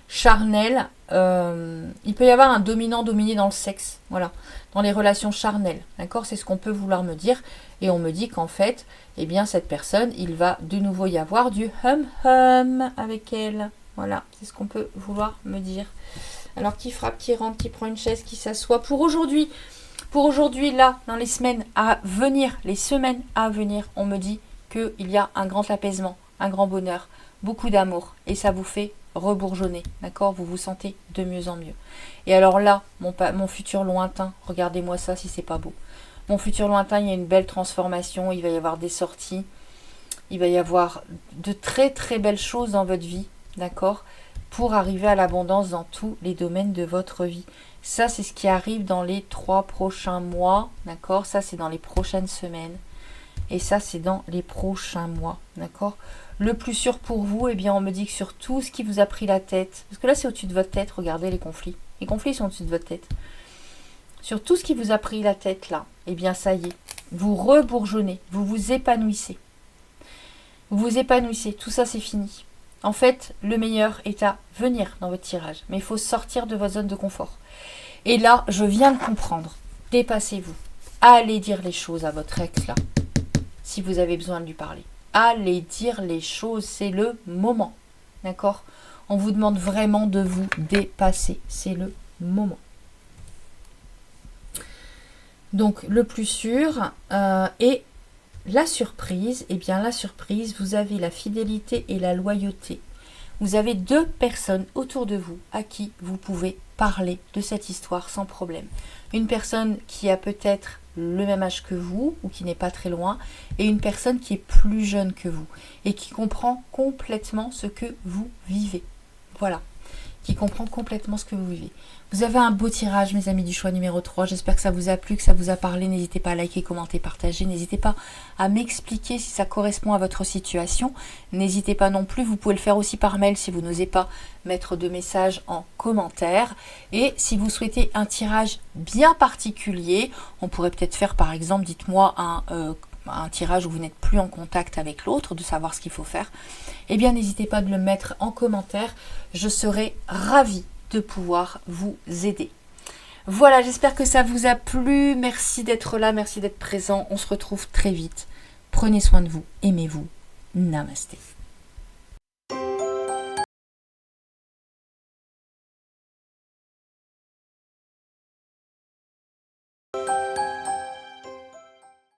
charnelles, il peut y avoir un dominant-dominé dans le sexe, voilà, dans les relations charnelles, d'accord, c'est ce qu'on peut vouloir me dire, et on me dit qu'en fait, eh bien cette personne, il va de nouveau y avoir du hum-hum avec elle, voilà, c'est ce qu'on peut vouloir me dire. Alors, qui frappe, qui rentre, qui prend une chaise, qui s'assoit pour aujourd'hui. Pour aujourd'hui, là, dans les semaines à venir, on me dit qu'il y a un grand apaisement, un grand bonheur, beaucoup d'amour. Et ça vous fait rebourgeonner, d'accord? Vous vous sentez de mieux en mieux. Et alors là, mon futur lointain, regardez-moi ça si c'est pas beau. Mon futur lointain, il y a une belle transformation, il va y avoir des sorties, il va y avoir de très très belles choses dans votre vie, d'accord? Pour arriver à l'abondance dans tous les domaines de votre vie. Ça, c'est ce qui arrive dans les 3 prochains mois, d'accord? Ça, c'est dans les prochaines semaines. Et ça, c'est dans les prochains mois, d'accord? Le plus sûr pour vous, eh bien, on me dit que sur tout ce qui vous a pris la tête, parce que là, c'est au-dessus de votre tête, regardez les conflits. Les conflits sont au-dessus de votre tête. Sur tout ce qui vous a pris la tête, là, eh bien, ça y est, vous rebourgeonnez, vous vous épanouissez. Vous vous épanouissez, tout ça, c'est fini. En fait, le meilleur est à venir dans votre tirage. Mais il faut sortir de votre zone de confort. Et là, je viens de comprendre. Dépassez-vous. Allez dire les choses à votre ex là. Si vous avez besoin de lui parler. Allez dire les choses. C'est le moment. D'accord? On vous demande vraiment de vous dépasser. C'est le moment. Donc, le plus sûr est... La surprise, eh bien la surprise, vous avez la fidélité et la loyauté. Vous avez 2 personnes autour de vous à qui vous pouvez parler de cette histoire sans problème. Une personne qui a peut-être le même âge que vous ou qui n'est pas très loin et une personne qui est plus jeune que vous et qui comprend complètement ce que vous vivez. Voilà, qui comprend complètement ce que vous vivez. Vous avez un beau tirage, mes amis du choix numéro 3. J'espère que ça vous a plu, que ça vous a parlé. N'hésitez pas à liker, commenter, partager. N'hésitez pas à m'expliquer si ça correspond à votre situation. N'hésitez pas non plus, vous pouvez le faire aussi par mail si vous n'osez pas mettre de messages en commentaire. Et si vous souhaitez un tirage bien particulier, on pourrait peut-être faire par exemple, dites-moi un tirage où vous n'êtes plus en contact avec l'autre, de savoir ce qu'il faut faire. Eh bien, n'hésitez pas de le mettre en commentaire. Je serai ravie de pouvoir vous aider. Voilà, j'espère que ça vous a plu. Merci d'être là, merci d'être présent. On se retrouve très vite. Prenez soin de vous, aimez-vous. Namasté.